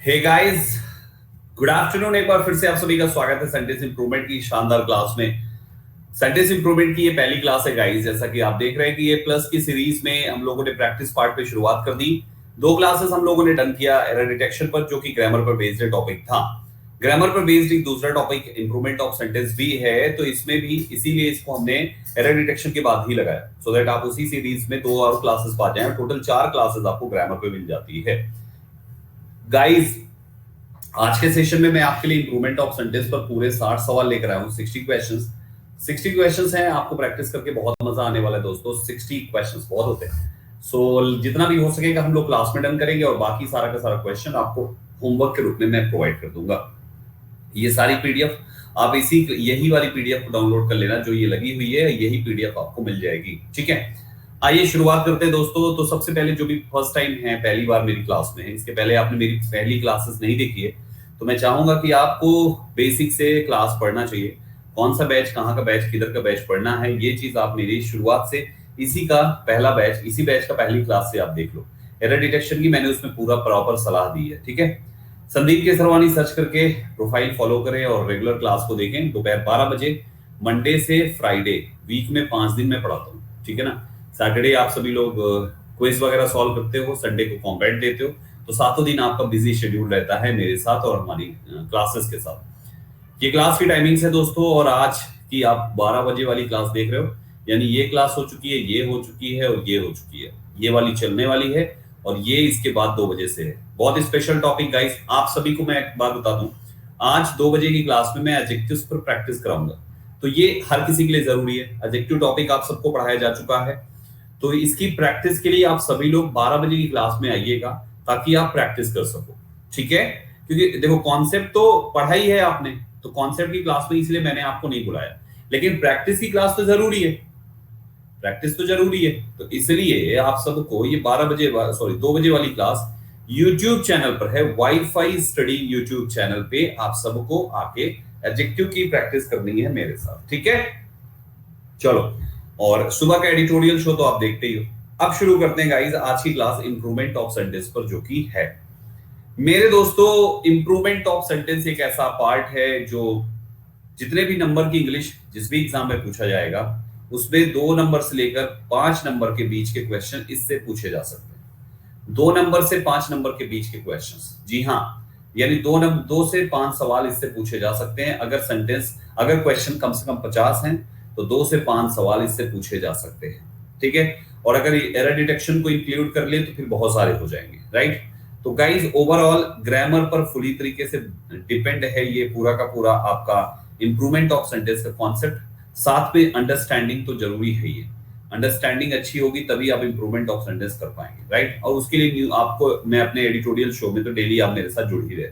Hey guys, good afternoon. एक बार फिर से आप सभी का स्वागत है सेंटेंस इंप्रूवमेंट की शानदार क्लास में। सेंटेंस इंप्रूवमेंट की ये पहली क्लास है गाइस। जैसा कि आप देख रहे हैं कि ये प्लस की सीरीज में हम लोगों ने प्रैक्टिस पार्ट पे शुरुआत कर दी। दो क्लासेस हम लोगों ने डन किया एरर डिटेक्शन पर, जो कि ग्रामर पर बेस्ड टॉपिक था। ग्रामर पर बेस्ड एक दूसरा टॉपिक इंप्रूवमेंट ऑफ सेंटेंस भी है, तो इसमें भी इसीलिए इसको हमने एरर डिटेक्शन के बाद ही लगाया, सो दैट आप उसी सीरीज में दो और क्लासेस पा जाएं। टोटल 4 क्लासेस आपको ग्रामर पे मिल जाती है गाइस। आज के सेशन में मैं आपके लिए इंप्रूवमेंट ऑफ सेंटेंस पर पूरे 60 सवाल लेकर आया हूं। 60 क्वेश्चंस हैं। आपको प्रैक्टिस करके बहुत मजा आने वाला है दोस्तों। 60 क्वेश्चंस बहुत होते हैं, सो जितना भी हो सकेगा हम लोग क्लास में डन करेंगे, और बाकी सारा का सारा क्वेश्चन आपको होमवर्क के रूप में मैं प्रोवाइड कर दूंगा। ये सारी पीडीएफ आप यही वाली पीडीएफ को डाउनलोड कर लेना, जो ये लगी हुई है, यही पीडीएफ आपको मिल जाएगी। ठीक है, आइए शुरुआत करते हैं दोस्तों। तो सबसे पहले जो भी फर्स्ट टाइम है, पहली बार मेरी क्लास में है, इसके पहले आपने मेरी पहली क्लासेस नहीं देखी है, तो मैं चाहूंगा कि आपको बेसिक से क्लास पढ़ना चाहिए। कौन सा बैच, कहाँ का बैच, किधर का बैच पढ़ना है, ये चीज आप मेरी शुरुआत से इसी बैच का पहली क्लास से आप देख लो। एरर डिटेक्शन की मैंने उसमें पूरा प्रॉपर सलाह दी है। ठीक है, संदीप केसरवानी सर्च करके प्रोफाइल फॉलो करें और रेगुलर क्लास को देखें। दोपहर 12 बजे मंडे से फ्राइडे, वीक में 5 दिन मैं पढ़ाता हूँ। ठीक है ना, सैटरडे आप सभी लोग क्विज वगैरह सॉल्व करते हो, संडे को कॉम्बैट देते हो, तो सातों दिन आपका बिजी शेड्यूल रहता है मेरे साथ और हमारी क्लासेस के साथ। ये क्लास की टाइमिंग्स है दोस्तों, और आज की आप 12 बजे वाली क्लास देख रहे हो, यानी ये क्लास हो चुकी है, ये हो चुकी है और ये हो चुकी है। ये वाली चलने वाली है और ये इसके बाद 2 बजे से है। बहुत स्पेशल टॉपिक गाइस। आप सभी को मैं एक बात बता दूं, आज 2 बजे की क्लास में मैं एडजेक्टिव्स पर प्रैक्टिस कराऊंगा, तो ये हर किसी के लिए जरूरी है। एडजेक्टिव टॉपिक आप सबको पढ़ाया जा चुका है, तो इसकी प्रैक्टिस के लिए आप सभी लोग 12 बजे की क्लास में आइएगा, ताकि आप प्रैक्टिस कर सको। ठीक है, क्योंकि देखो कॉन्सेप्ट तो पढ़ा ही है आपने, तो कॉन्सेप्ट की क्लास में इसलिए मैंने आपको नहीं बुलाया, लेकिन प्रैक्टिस की क्लास तो जरूरी है। प्रैक्टिस तो जरूरी है, तो इसलिए आप सबको ये 2 बजे वाली क्लास यूट्यूब चैनल पर है, वाईफाई स्टडी यूट्यूब चैनल पे। आप सबको आके एडजेक्टिव की प्रैक्टिस करनी है मेरे साथ। ठीक है, चलो। और सुबह का एडिटोरियल शो तो आप देखते ही हो। अब शुरू करते हैं गाइस आज की क्लास इंप्रूवमेंट ऑफ सेंटेंस पर, जो कि है मेरे दोस्तों, इंप्रूवमेंट ऑफ सेंटेंस एक ऐसा पार्ट है जो जितने भी नंबर की इंग्लिश जिस भी एग्जाम में पूछा जाएगा, उसमें 2 नंबर से लेकर 5 नंबर के बीच के क्वेश्चन इससे पूछे जा सकते हैं। 2 नंबर से 5 नंबर के बीच के क्वेश्चंस, जी हाँ, यानी 2 से 5 सवाल इससे पूछे जा सकते हैं। अगर क्वेश्चन कम से कम 50 हैं, तो 2 से 5 सवाल इससे पूछे जा सकते हैं। ठीक है, और अगर एरर डिटेक्शन को इंक्लूड कर ले तो फिर बहुत सारे हो जाएंगे, राइट। तो गाइज ओवरऑल ग्रामर पर फुली तरीके से डिपेंड है ये पूरा का पूरा आपका इंप्रूवमेंट ऑफ सेंटेंस का कॉन्सेप्ट। साथ में अंडरस्टैंडिंग तो जरूरी है। ये अंडरस्टैंडिंग अच्छी होगी तभी आप इंप्रूवमेंट ऑफ सेंटेंस कर पाएंगे, राइट। और उसके लिए आपको मैं अपने एडिटोरियल शो में तो डेली आप मेरे साथ जुड़ ही रहे।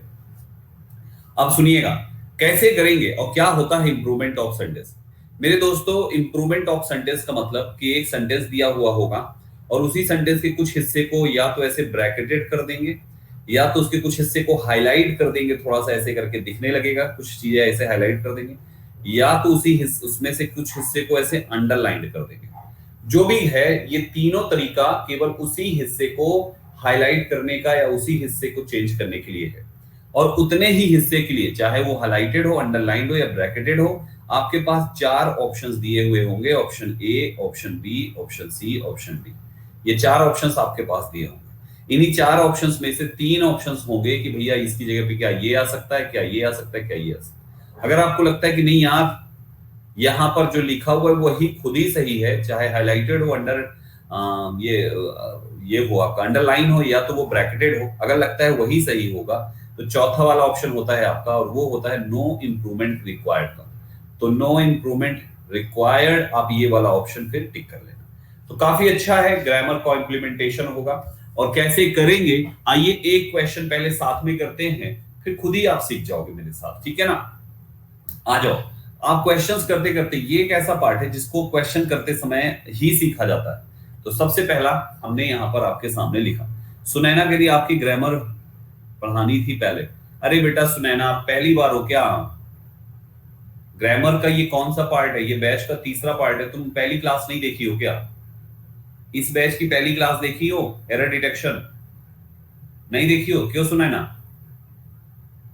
अब सुनिएगा कैसे करेंगे और क्या होता है इंप्रूवमेंट ऑफ सेंटेंस। मेरे दोस्तों, इंप्रूवमेंट ऑफ सेंटेंस का मतलब कि एक सेंटेंस दिया हुआ होगा और उसी सेंटेंस के कुछ हिस्से को या तो ऐसे ब्रैकेटेड कर देंगे, या तो उसके कुछ हिस्से को हाईलाइट कर देंगे, थोड़ा सा ऐसे करके दिखने लगेगा, कुछ चीजें ऐसे हाईलाइट कर देंगे, या तो उसमें से कुछ हिस्से को ऐसे अंडरलाइन कर देंगे। जो भी है, ये तीनों तरीका केवल उसी हिस्से को हाईलाइट करने का या उसी हिस्से को चेंज करने के लिए है। और उतने ही हिस्से के लिए, चाहे वो हाईलाइटेड हो, अंडरलाइंड हो या ब्रैकेटेड हो, आपके पास 4 ऑप्शंस दिए हुए होंगे। Option A, option B, option C, option D. ये 4 ऑप्शंस आपके पास दिए होंगे। इन्हीं 4 ऑप्शंस में से 3 ऑप्शंस होंगे कि भैया इसकी जगह पे क्या ये आ सकता है, क्या ये आ सकता है, क्या ये आ सकता है। अगर आपको लगता है कि नहीं यार, यहां पर जो लिखा हुआ है वही खुद ही सही है, चाहे हाईलाइटेड हो, ये हो आपका अंडरलाइन हो, या तो वो ब्रैकेटेड हो, अगर लगता है वही सही होगा, तो चौथा वाला ऑप्शन होता है आपका, और वो होता है नो इंप्रूवमेंट रिक्वायर्ड का। तो नो इंप्रूवमेंट रिक्वायर्ड, आप ये वाला ऑप्शन फिर टिक कर लेना। तो काफी अच्छा है, ग्रामर का इंप्लीमेंटेशन होगा। और कैसे करेंगे, आइए एक क्वेश्चन पहले साथ में करते हैं, फिर खुद ही आप सीख जाओगे मेरे साथ। ठीक है ना, आ जाओ। आप क्वेश्चंस करते करते, ये एक ऐसा पार्ट है जिसको क्वेश्चन करते समय ही सीखा जाता है। तो सबसे पहला हमने यहां पर आपके सामने लिखा, सुनैना कह रही आपकी ग्रामर पढ़ानी थी पहले। अरे बेटा सुनैना, पहली बार हो क्या? ग्रामर का ये कौन सा पार्ट है? ये बैच का तीसरा पार्ट है। तुम पहली क्लास नहीं देखी हो क्या? इस बैच की पहली क्लास देखी हो? एरर डिटेक्शन नहीं देखी हो? क्यों सुनैना?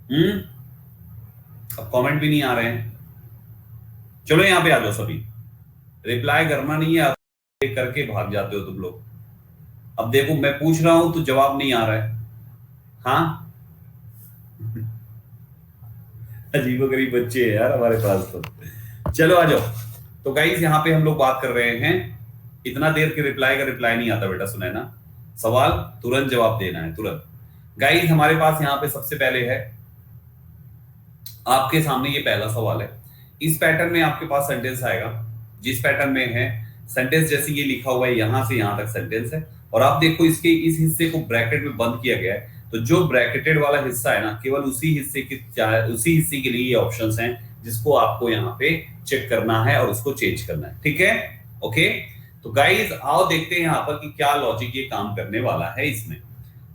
अब कमेंट भी नहीं आ रहे हैं। चलो यहां पे आ जाओ सभी, रिप्लाई करना नहीं है, करके भाग जाते हो तुम लोग। अब देखो मैं पूछ रहा हूं तो जवाब नहीं आ रहा है। हाँ, अजीबोगरीब बच्चे हैं यार हमारे पास तो। चलो आ जाओ। तो गाइस यहाँ पे हम लोग बात कर रहे हैं, इतना देर के रिप्लाई का रिप्लाई नहीं आता बेटा, सुना है ना? सवाल तुरंत जवाब देना है, तुरंत। गाइस हमारे पास यहाँ पे सबसे पहले है आपके सामने, ये पहला सवाल है। इस पैटर्न में आपके पास सेंटेंस आएगा, जिस पैटर्न में है सेंटेंस जैसे ये लिखा हुआ है, यहां से यहां तक सेंटेंस है। और आप देखो इसके इस हिस्से को ब्रैकेट में बंद किया गया है, तो जो ब्रैकेटेड वाला हिस्सा है ना, केवल उसी हिस्से के लिए ये ऑप्शंस हैं जिसको आपको यहाँ पे चेक करना है और उसको चेंज करना है। ठीक है, ओके। तो गाइस आओ देखते हैं यहाँ पर कि क्या लॉजिक ये काम करने वाला है इसमें।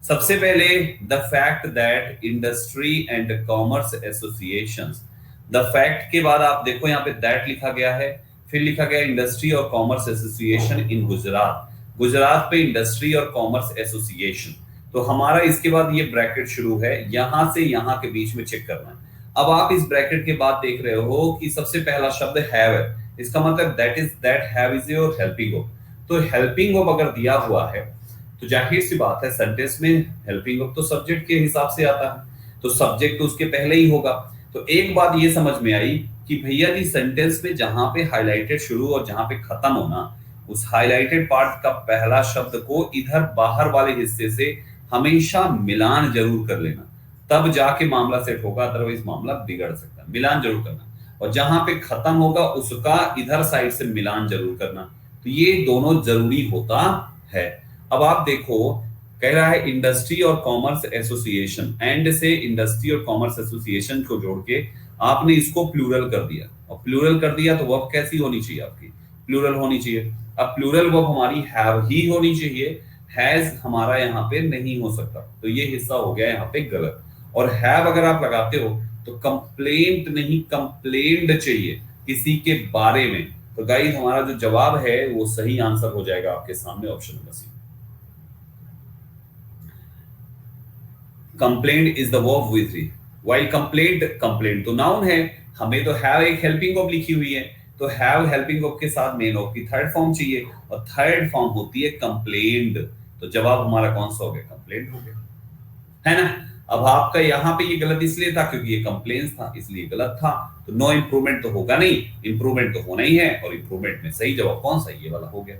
सबसे पहले the fact that industry and commerce association, the fact के बाद आप देखो यहाँ पे दैट लिखा गया है, फिर लिखा गया इंडस्ट्री और commerce association in Gujarat, Gujarat पे इंडस्ट्री और कॉमर्स एसोसिएशन। तो हमारा इसके बाद ये ब्रैकेट शुरू है, यहां से यहां के बीच में चेक करना है। अब आप इस ब्रैकेट के बाद देख रहे हो कि सबसे पहला शब्द हैव है, इसका मतलब that have is your helping verb. तो हेल्पिंग वर्ब अगर दिया हुआ है तो जाहिर सी बात है सेंटेंस में हेल्पिंग वर्ब तो सब्जेक्ट के हिसाब से आता है, तो सब्जेक्ट तो उसके पहले ही होगा। तो एक बात ये समझ में आई कि भैया जी सेंटेंस में जहां पे हाईलाइटेड शुरू और जहां पे खत्म होना, उस हाईलाइटेड पार्ट का पहला शब्द को इधर बाहर वाले हिस्से से हमेशा मिलान जरूर कर लेना, तब जाके मामला सेट होगा, अदरवाइज मामला बिगड़ सकता है। मिलान जरूर करना, और जहां पे खत्म होगा उसका इधर साइड से मिलान जरूर करना। तो ये दोनों जरूरी होता है। अब आप देखो कह रहा है इंडस्ट्री और कॉमर्स एसोसिएशन, एंड से इंडस्ट्री और कॉमर्स एसोसिएशन को जोड़ के आपने इसको प्लूरल कर दिया, और प्लूरल कर दिया तो वर्ब कैसी होनी चाहिए आपकी? प्लूरल होनी चाहिए। अब प्लूरल वर्ब हमारी हैव ही होनी चाहिए, हैज हमारा यहाँ पे नहीं हो सकता, तो ये हिस्सा हो गया यहाँ पे गलत। और हैव अगर आप लगाते हो तो कंप्लेंट नहीं कंप्लेंड चाहिए किसी के बारे में। तो गाइस हमारा जो जवाब है वो सही आंसर हो जाएगा आपके सामने, option number C. Complaint is the verb with re, while complaint, complaint तो नाउन है, हमें तो हैव एक हेल्पिंग वर्ब लिखी हुई है, तो हैव हेल्पिंग वर्ब के साथ मेन वर्ब की थर्ड फॉर्म चाहिए, और थर्ड फॉर्म होती है कंप्लेंट। तो जवाब हमारा कौन सा हो गया? कंप्लेंट हो गया, है ना? अब आपका यहाँ पे ये गलत इसलिए था क्योंकि ये कंप्लेंट था, इसलिए गलत था। तो नो इंप्रूवमेंट तो होगा नहीं, इंप्रूवमेंट तो होना ही है, और इंप्रूवमेंट में सही जवाब कौन सा? ये वाला हो गया।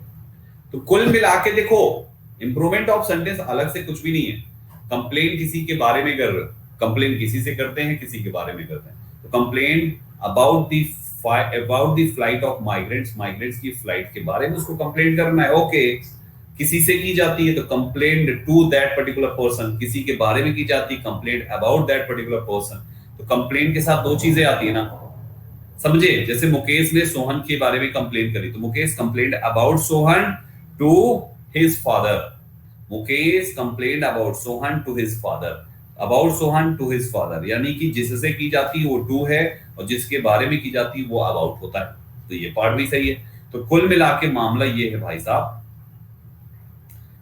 तो कुल मिला के देखो, इंप्रूवमेंट ऑफ सेंटेंस अलग से कुछ भी नहीं है। कंप्लेन किसी के बारे में कर, कंप्लेन किसी से करते हैं, किसी के बारे में करते हैं। तो complain about the flight of migrants, migrants की फ्लाइट के बारे में उसको कंप्लेन करना है, ओके। किसी से की जाती है तो complain to that particular person, किसी के बारे में की जाती है complain about that particular person. तो कंप्लेन के साथ दो चीजें आती है ना, समझे? जैसे मुकेश ने सोहन के बारे में कंप्लेन करी, तो Mukesh complain about Sohan to his father, Mukesh complain about Sohan to his father, about Sohan to his father, यानी कि जिससे की जाती है वो टू है, और जिसके बारे में की जाती है वो अबाउट होता है। तो ये पार्ट भी सही है। तो कुल मिला के मामला ये है भाई साहब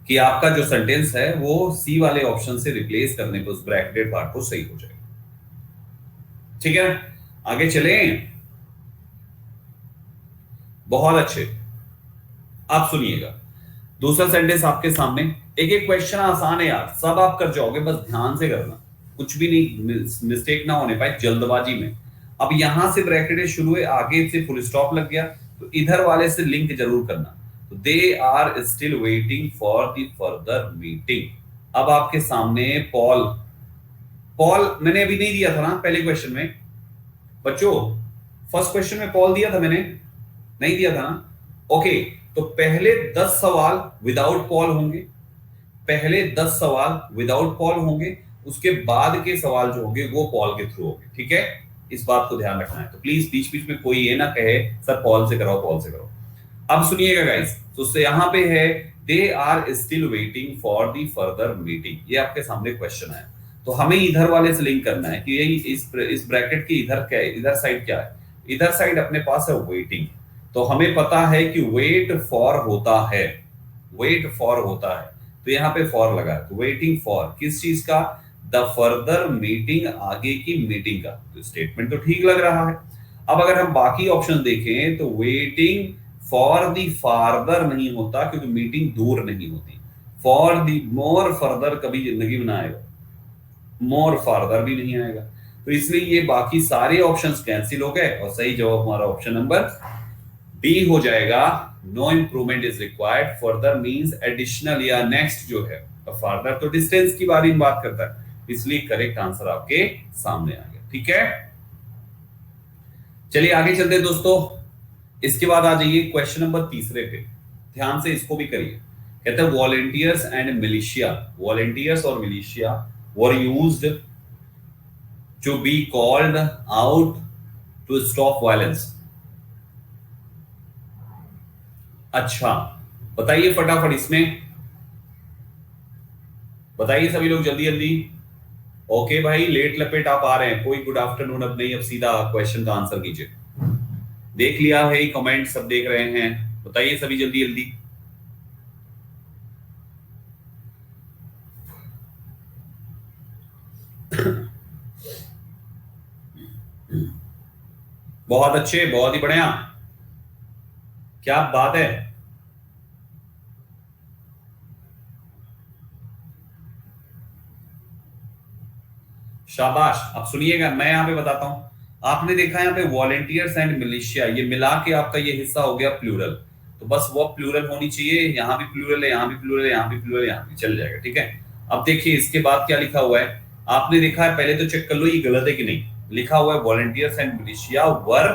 कि आपका जो सेंटेंस है वो सी वाले ऑप्शन से रिप्लेस करने पर उस ब्रैकेटेड पार्ट को सही हो जाएगा। ठीक है, आगे चले। बहुत अच्छे, आप सुनिएगा दूसरा सेंटेंस आपके सामने। एक एक क्वेश्चन आसान है यार, सब आप कर जाओगे, बस ध्यान से करना, कुछ भी नहीं, मिस्टेक ना होने पाए जल्दबाजी में। अब यहां से ब्रैकेट शुरू है, आगे से फुल स्टॉप लग गया, तो इधर वाले से लिंक जरूर करना। तो they are still waiting for the further meeting. अब आपके सामने पॉल, पॉल मैंने अभी नहीं दिया था ना पहले क्वेश्चन में बच्चों, फर्स्ट क्वेश्चन में पॉल दिया था, मैंने नहीं दिया था ना? ओके, तो पहले 10 सवाल विदाउट पॉल होंगे, पहले 10 सवाल विदाउट पॉल होंगे, उसके बाद के सवाल जो होंगे वो पॉल के थ्रू होंगे। ठीक है, इस बात को ध्यान रखना है। तो प्लीज बीच बीच में कोई ये ना कहे सर पॉल से कराओ, पॉल से कराओ। अब सुनिएगा गाइस, तो यहां पे है they are still waiting for the further meeting, ये आपके सामने क्वेश्चन है। तो हमें इधर वाले से लिंक करना है कि यही इस ब्रैकेट की इधर क्या है, इधर साइड क्या है? इधर साइड अपने पास है वेटिंग। तो हमें पता है कि वेट फॉर होता है, वेट फॉर होता है, तो यहाँ पे फॉर लगा है, तो वेटिंग फॉर किस चीज का? द फर्दर मीटिंग, आगे की मीटिंग का। तो स्टेटमेंट तो ठीक लग रहा है। अब अगर हम बाकी ऑप्शन देखें तो वेटिंग फॉर द फार्दर नहीं होता क्योंकि मीटिंग दूर नहीं होती। फॉर द मोर फर्दर कभी जिंदगी में ना आएगा, मोर फार्दर भी नहीं आएगा। तो इसलिए ये बाकी सारे ऑप्शंस कैंसिल हो गए और सही जवाब हमारा ऑप्शन नंबर डी हो जाएगा। No improvement is required. Further means additional या नेक्स्ट जो है, फार्दर तो डिस्टेंस की बारे में बात करता है, इसलिए करेक्ट आंसर आपके सामने आ गया। ठीक है, चलिए आगे चलते हैं दोस्तों। इसके बाद आ जाइए क्वेश्चन नंबर तीसरे पे, ध्यान से इसको भी करिए। कहते हैं वॉलेंटियर्स एंड मिलिशिया, वॉलेंटियर्स और militia were used to be called out to stop violence. अच्छा, बताइए फटाफट, इसमें बताइए सभी लोग जल्दी जल्दी। ओके भाई, लेट लपेट आप आ रहे हैं, कोई गुड आफ्टरनून अब नहीं, अब सीधा क्वेश्चन का आंसर कीजिए। देख लिया है, कमेंट सब देख रहे हैं, बताइए सभी जल्दी जल्दी। बहुत अच्छे, बहुत ही बढ़िया, क्या बात है। शाबाश। अब सुनिएगा, मैं यहां पे बताता हूं। आपने देखा यहाँ पे वॉलेंटियर्स एंड मिलिशिया, ये मिला के आपका ये हिस्सा हो गया प्लूरल। तो बस वो प्लूरल होनी चाहिए, यहां भी प्लूरल है, यहां भी प्लूरल है, यहां भी प्लूरल है, यहां भी चल जाएगा। ठीक है, अब देखिए इसके बाद क्या लिखा हुआ है, आपने देखा है, पहले तो चेक कर लो ये गलत है कि नहीं। लिखा हुआ है वॉलेंटियर्स एंड मिलिशिया वर,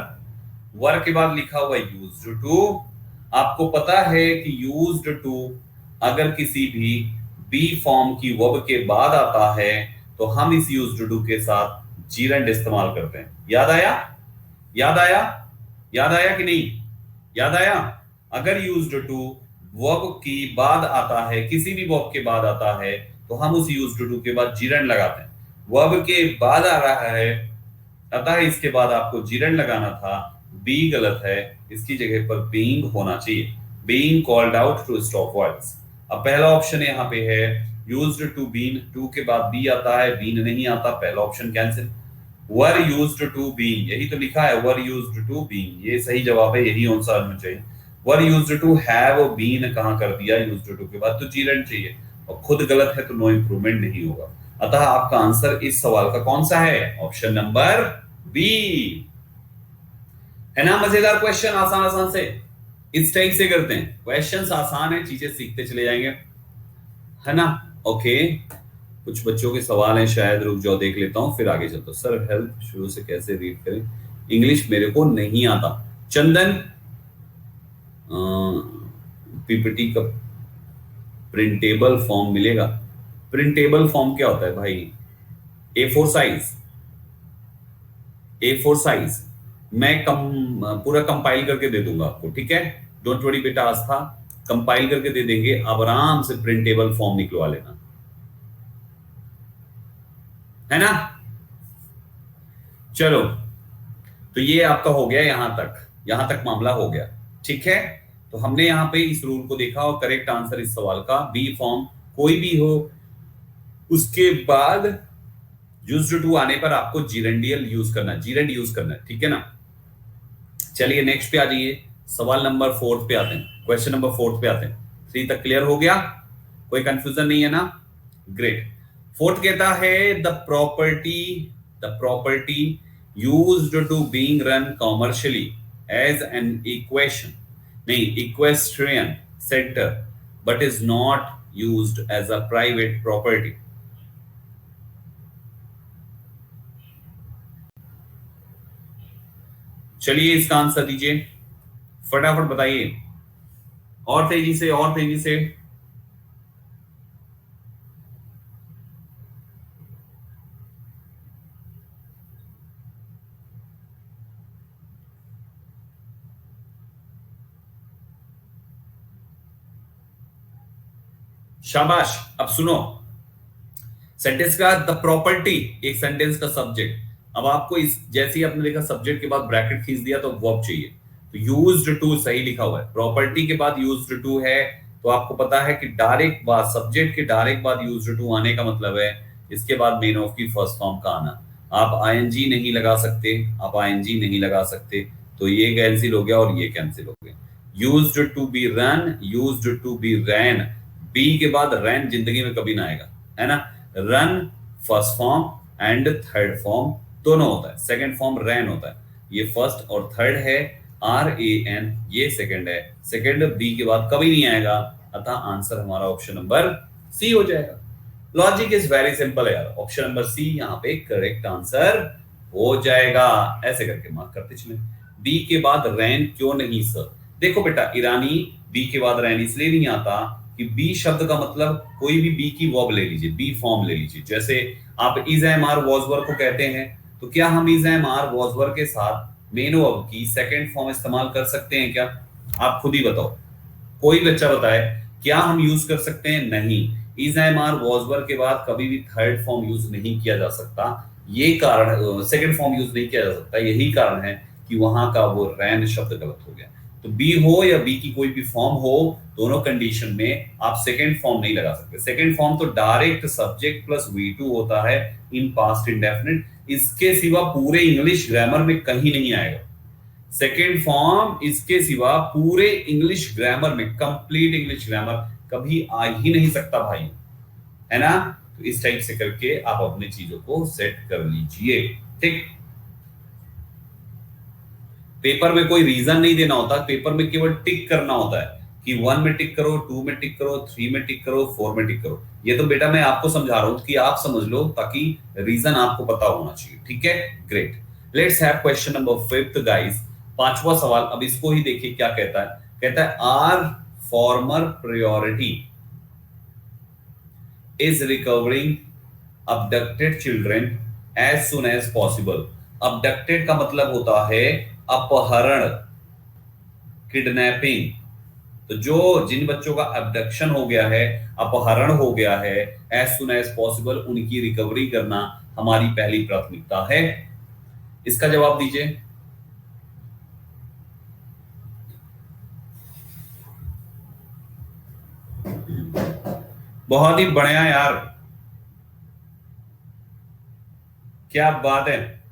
वर के बाद लिखा हुआ है यूज्ड टू। आपको पता है कि यूज्ड टू अगर किसी भी बी फॉर्म की वर्ब के बाद आता है तो हम इस यूज्ड टू के साथ जीरंड इस्तेमाल करते हैं। याद आया, याद आया, याद आया कि नहीं, याद आया। अगर यूज्ड टू वर्ब की बाद आता है, किसी भी वर्ब के बाद आता है, तो हम उस यूज्ड टू के बाद जीरंड लगाते हैं। वर्ब के बाद आ रहा है, अतः इसके बाद आपको जीरंड लगाना था, बी गलत है, इसकी जगह पर बीइंग होना चाहिए। Being called out to stop violence. अब पहला ऑप्शन यहाँ पे है यूज्ड टू बीन, टू के बाद बी आता है, बीन नहीं आता, पहला option cancel. Were used to been, यही तो लिखा है, वर यूज्ड टू बीन, ये सही जवाब है, यही आंसर होना चाहिए। Were used to have been कहां कर दिया, यूज्ड टू के बाद तो जीरंड चाहिए, और खुद गलत है तो नो इंप्रूवमेंट नहीं होगा। अतः आपका आंसर इस सवाल का कौन सा है, ऑप्शन नंबर बी है ना। मजेदार क्वेश्चन, आसान आसान से इस टाइप से करते हैं, क्वेश्चंस आसान है, चीजें सीखते चले जाएंगे, है ना। ओके, कुछ बच्चों के सवाल हैं, शायद रुक जाओ देख लेता हूं फिर आगे चलता हूं। सर हेल्प शुरू से कैसे रीड करें, इंग्लिश मेरे को नहीं आता। चंदन, पीपीटी का प्रिंटेबल फॉर्म मिलेगा। प्रिंटेबल फॉर्म क्या होता है भाई, A4 साइज, A4 साइज मैं पूरा कंपाइल करके दे दूंगा आपको, ठीक है। डोंट वरी बेटा आस्था, कंपाइल करके दे देंगे, अब आराम से प्रिंटेबल फॉर्म निकलवा लेना, है ना। चलो, तो ये आपका हो गया, यहां तक मामला हो गया, ठीक है। तो हमने यहां पे इस रूल को देखा और करेक्ट आंसर इस सवाल का बी फॉर्म कोई भी हो, उसके बाद यूज्ड टू आने पर आपको जीरेंडियल यूज करना, जीरेंड यूज करना है, ठीक है ना। चलिए नेक्स्ट पे आ जाइए, सवाल नंबर 4 पे आते हैं, क्वेश्चन नंबर 4 पे आते हैं। 3 तक क्लियर हो गया, कोई कंफ्यूजन नहीं है ना, ग्रेट। 4th कहता है the property used to being run commercially as an equestrian centre but is not used as a private property. चलिए इसका आंसर दीजिए, फटाफट बताइए, और तेजी से, और तेजी से। शाबाश। अब सुनो, सेंटेंस का द प्रॉपर्टी, एक सेंटेंस का सब्जेक्ट। अब आपको इस जैसे ही आपने देखा सब्जेक्ट के बाद ब्रैकेट खींच दिया तो वर्ब चाहिए, तो यूज्ड टू सही लिखा हुआ है, प्रॉपर्टी के बाद यूज्ड टू है, तो आपको पता है कि डायरेक्ट बाद सब्जेक्ट के डायरेक्ट बाद यूज्ड टू आने का मतलब है इसके बाद मेन ऑफ की फर्स्ट फॉर्म का आना। आप आईएनजी नहीं लगा सकते, आप आईएनजी नहीं लगा सकते, तो ये कैंसिल हो गया और ये कैंसिल हो गया। Used to be run, used to be ran, be के बाद रैन जिंदगी में कभी ना आएगा, है ना। Run first form and third form दोनों होता है, सेकंड फॉर्म रैन होता है, ये फर्स्ट और थर्ड है, आर ए एन ये सेकंड है, सेकंड बी के बाद कभी नहीं आएगा, अतः आंसर हमारा ऑप्शन नंबर सी हो जाएगा। लॉजिक इज वेरी सिंपल है यार, ऑप्शन नंबर सी यहाँ पे करेक्ट आंसर हो जाएगा। ऐसे करके मार्क करते चले। बी के बाद रैन क्यों नहीं सर? देखो बेटा, ईरानी बी के बाद रैन इसलिए नहीं आता कि बी शब्द का मतलब कोई भी बी की वर्ब ले लीजिए, बी फॉर्म ले लीजिए। जैसे आप is am are was were को कहते हैं, तो क्या हम is am are was were के साथ मेन वर्ब की सेकंड फॉर्म इस्तेमाल कर सकते हैं क्या? आप खुद ही बताओ, कोई बच्चा बताए, क्या हम यूज कर सकते हैं? नहीं। Is am are was were के बाद कभी भी थर्ड फॉर्म यूज नहीं किया जा सकता, ये कारण, सेकंड फॉर्म यूज नहीं किया जा सकता, यही कारण है कि वहां का वो रैन शब्द गलत हो गया। तो बी हो या बी की कोई भी फॉर्म हो, दोनों कंडीशन में आप सेकंड फॉर्म नहीं लगा सकते। सेकंड फॉर्म तो डायरेक्ट सब्जेक्ट प्लस V2 होता है इन पास्ट इंडेफिनिट, इसके सिवा पूरे इंग्लिश ग्रामर में कहीं नहीं आएगा। सेकेंड फॉर्म इसके सिवा पूरे इंग्लिश ग्रामर में, कंप्लीट इंग्लिश ग्रामर कभी आ ही नहीं सकता भाई, है ना। तो इस टाइप से करके आप अपनी चीजों को सेट कर लीजिए, ठीक। पेपर में कोई रीजन नहीं देना होता, पेपर में केवल टिक करना होता है कि 1 में टिक करो, 2 में टिक करो, 3 में टिक करो, 4 में टिक करो। ये तो बेटा मैं आपको समझा रहा हूं कि आप समझ लो, ताकि रीजन आपको पता होना चाहिए, ठीक है। Great, let's have question number 5 guys. पांचवा सवाल, अब इसको ही देखिए क्या कहता है। कहता है our former priority is recovering abducted children as soon as possible। abducted का मतलब होता है अपहरण, किडनैपिंग। तो जो जिन बच्चों का अबडक्शन हो गया है, अपहरण हो गया है, एज सुन एज पॉसिबल उनकी रिकवरी करना हमारी पहली प्राथमिकता है। इसका जवाब दीजिए। बहुत ही बढ़िया यार, क्या बात है।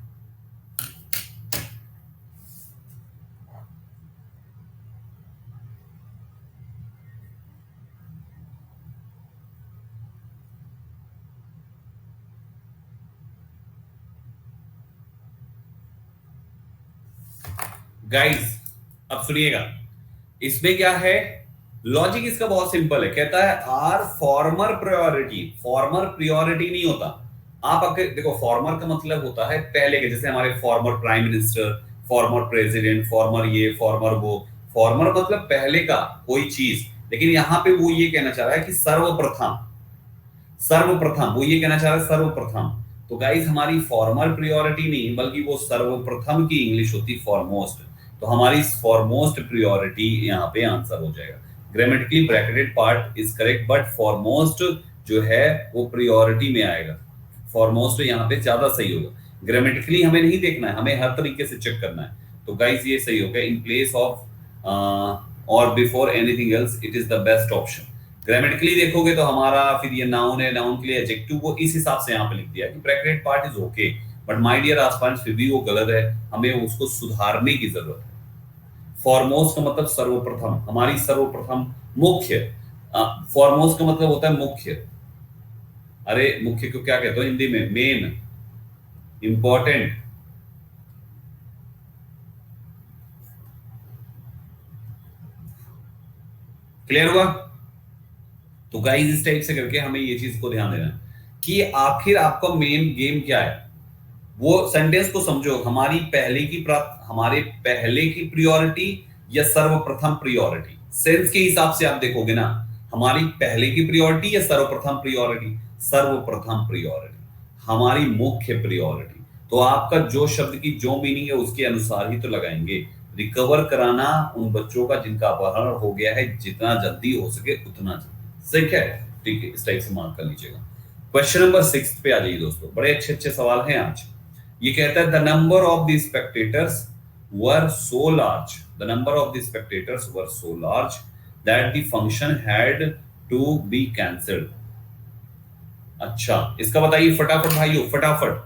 गाइस अब सुनिएगा, इसमें क्या है, लॉजिक इसका बहुत सिंपल है। कहता है our former priority, former priority नहीं होता। आप अगर देखो, फॉर्मर का मतलब होता है पहले के, जैसे हमारे former prime minister, former president, farmer ये, फॉर्मर वो। फॉर्मर मतलब पहले का कोई चीज, लेकिन यहां पे वो ये कहना चाह रहा है कि सर्वप्रथम, सर्वप्रथम वो ये कहना चाह रहा है सर्वप्रथम। तो गाइस हमारी फॉर्मर प्रायोरिटी नहीं, बल्कि वो सर्वप्रथम की इंग्लिश होती फॉरमोस्ट। तो हमारी फॉरमोस्ट प्रायोरिटी यहाँ पे आंसर हो जाएगा। Grammatically bracketed part is correct, but foremost जो है वो प्रायोरिटी में आएगा। फॉरमोस्ट यहाँ पे ज्यादा सही होगा। ग्रामेटिकली हमें नहीं देखना है, हमें हर तरीके से चेक करना है। तो गाइस ये सही हो गया। इन प्लेस ऑफ और before anything else it is the best option. Grammatically देखोगे तो हमारा फिर ये नाउन है, नाउन के लिए एडजेक्टिव को इस हिसाब से यहाँ पे लिख दिया कि bracketed part is okay, but my dear aspirants फिर भी वो गलत है, हमें उसको सुधारने की जरूरत है। फॉरमोस्ट का मतलब सर्वप्रथम, हमारी सर्वप्रथम मुख्य। फॉरमोस्ट का मतलब होता है मुख्य। अरे मुख्य को क्या कहते हो हिंदी में? Main, important. क्लियर हुआ? तो गाइस इस टाइप से करके हमें ये चीज को ध्यान देना है कि आखिर आपका मेन गेम क्या है। वो सेंटेंस को समझो, हमारी हमारे पहले की प्रायोरिटी या सर्वप्रथम प्रायोरिटी। सेंस के हिसाब से आप देखोगे ना, हमारी पहले की प्रायोरिटी या सर्वप्रथम प्रायोरिटी? सर्वप्रथम प्रायोरिटी, हमारी मुख्य प्रायोरिटी। तो आपका जो शब्द की जो मीनिंग है उसके अनुसार ही तो लगाएंगे। रिकवर कराना उन बच्चों का जिनका अपहरण हो गया है, जितना जल्दी हो सके उतना जल्दी। सही है, ठीक है, इस टाइप से मार्क कर लीजिएगा। क्वेश्चन नंबर 6 पे आ जाइए दोस्तों, बड़े अच्छे अच्छे सवाल हैं आज। ये कहता है the number of the spectators were so large, the number of the spectators were so large that the function had to be cancelled. अच्छा, इसका बताइए फटाफट भाइयों, फटाफट।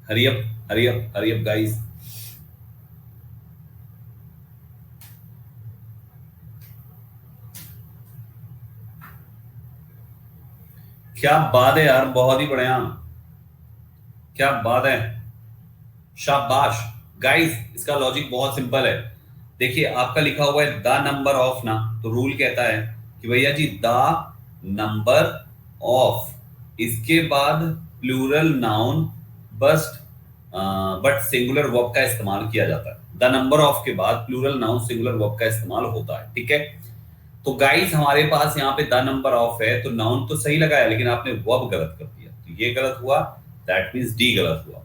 Hurry up, hurry up, hurry up guys. क्या बात है यार, बहुत ही बढ़िया, क्या बात है, शाबाश। गाइस इसका लॉजिक बहुत सिंपल है। देखिए आपका लिखा हुआ है द नंबर ऑफ ना, तो रूल कहता है कि भैया जी द नंबर ऑफ, इसके बाद प्लूरल नाउन बस्ट बट सिंगुलर वर्ब का इस्तेमाल किया जाता है। द नंबर ऑफ के बाद प्लूरल नाउन सिंगुलर वर्ब का इस्तेमाल होता है, ठीक है। तो गाइस हमारे पास यहाँ पे द नंबर ऑफ है, तो नाउन तो सही लगाया लेकिन आपने वर्ब गलत कर दिया, तो ये गलत हुआ, दैट मींस डी गलत हुआ।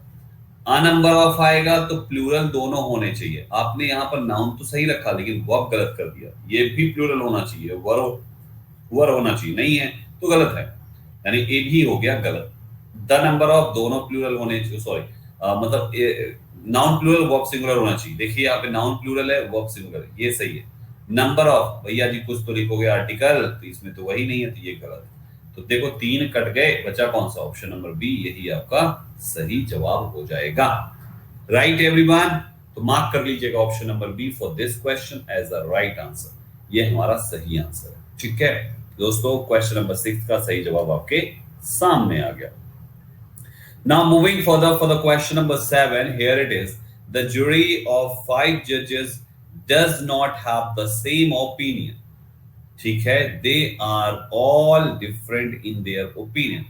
आ नंबर ऑफ आएगा तो प्लूरल दोनों होने चाहिए, आपने यहाँ पर नाउन तो सही रखा लेकिन वर्ब गलत कर दिया, ये भी प्लूरल होना चाहिए, वर होना चाहिए, नहीं है तो गलत है, यानी ए भी हो गया गलत। द नंबर ऑफ दोनों प्लूरल होने चाहिए, सॉरी मतलब नाउन प्लूरल वर्ब सिंगुलर होना चाहिए। देखिए यहाँ पे नाउन प्लूरल है वर्ब सिंगुलर है, ये सही है। नंबर ऑफ भैया जी कुछ तो लिखोगे आर्टिकल, तो इसमें तो वही नहीं है, तो ये गलत है। तो देखो तीन कट गए, बचा कौन सा, ऑप्शन नंबर बी, यही आपका सही जवाब हो जाएगा। राइट एवरीवन, तो मार्क कर लीजिएगा option number B for this question as the right answer, ये हमारा सही आंसर है, ठीक है दोस्तों। क्वेश्चन नंबर 6 का सही जवाब आपके सामने आ गया। Now moving further for the question number 7, here it is. The jury of 5 judges does not have the same opinion. ठीक है, they are all different in their opinion.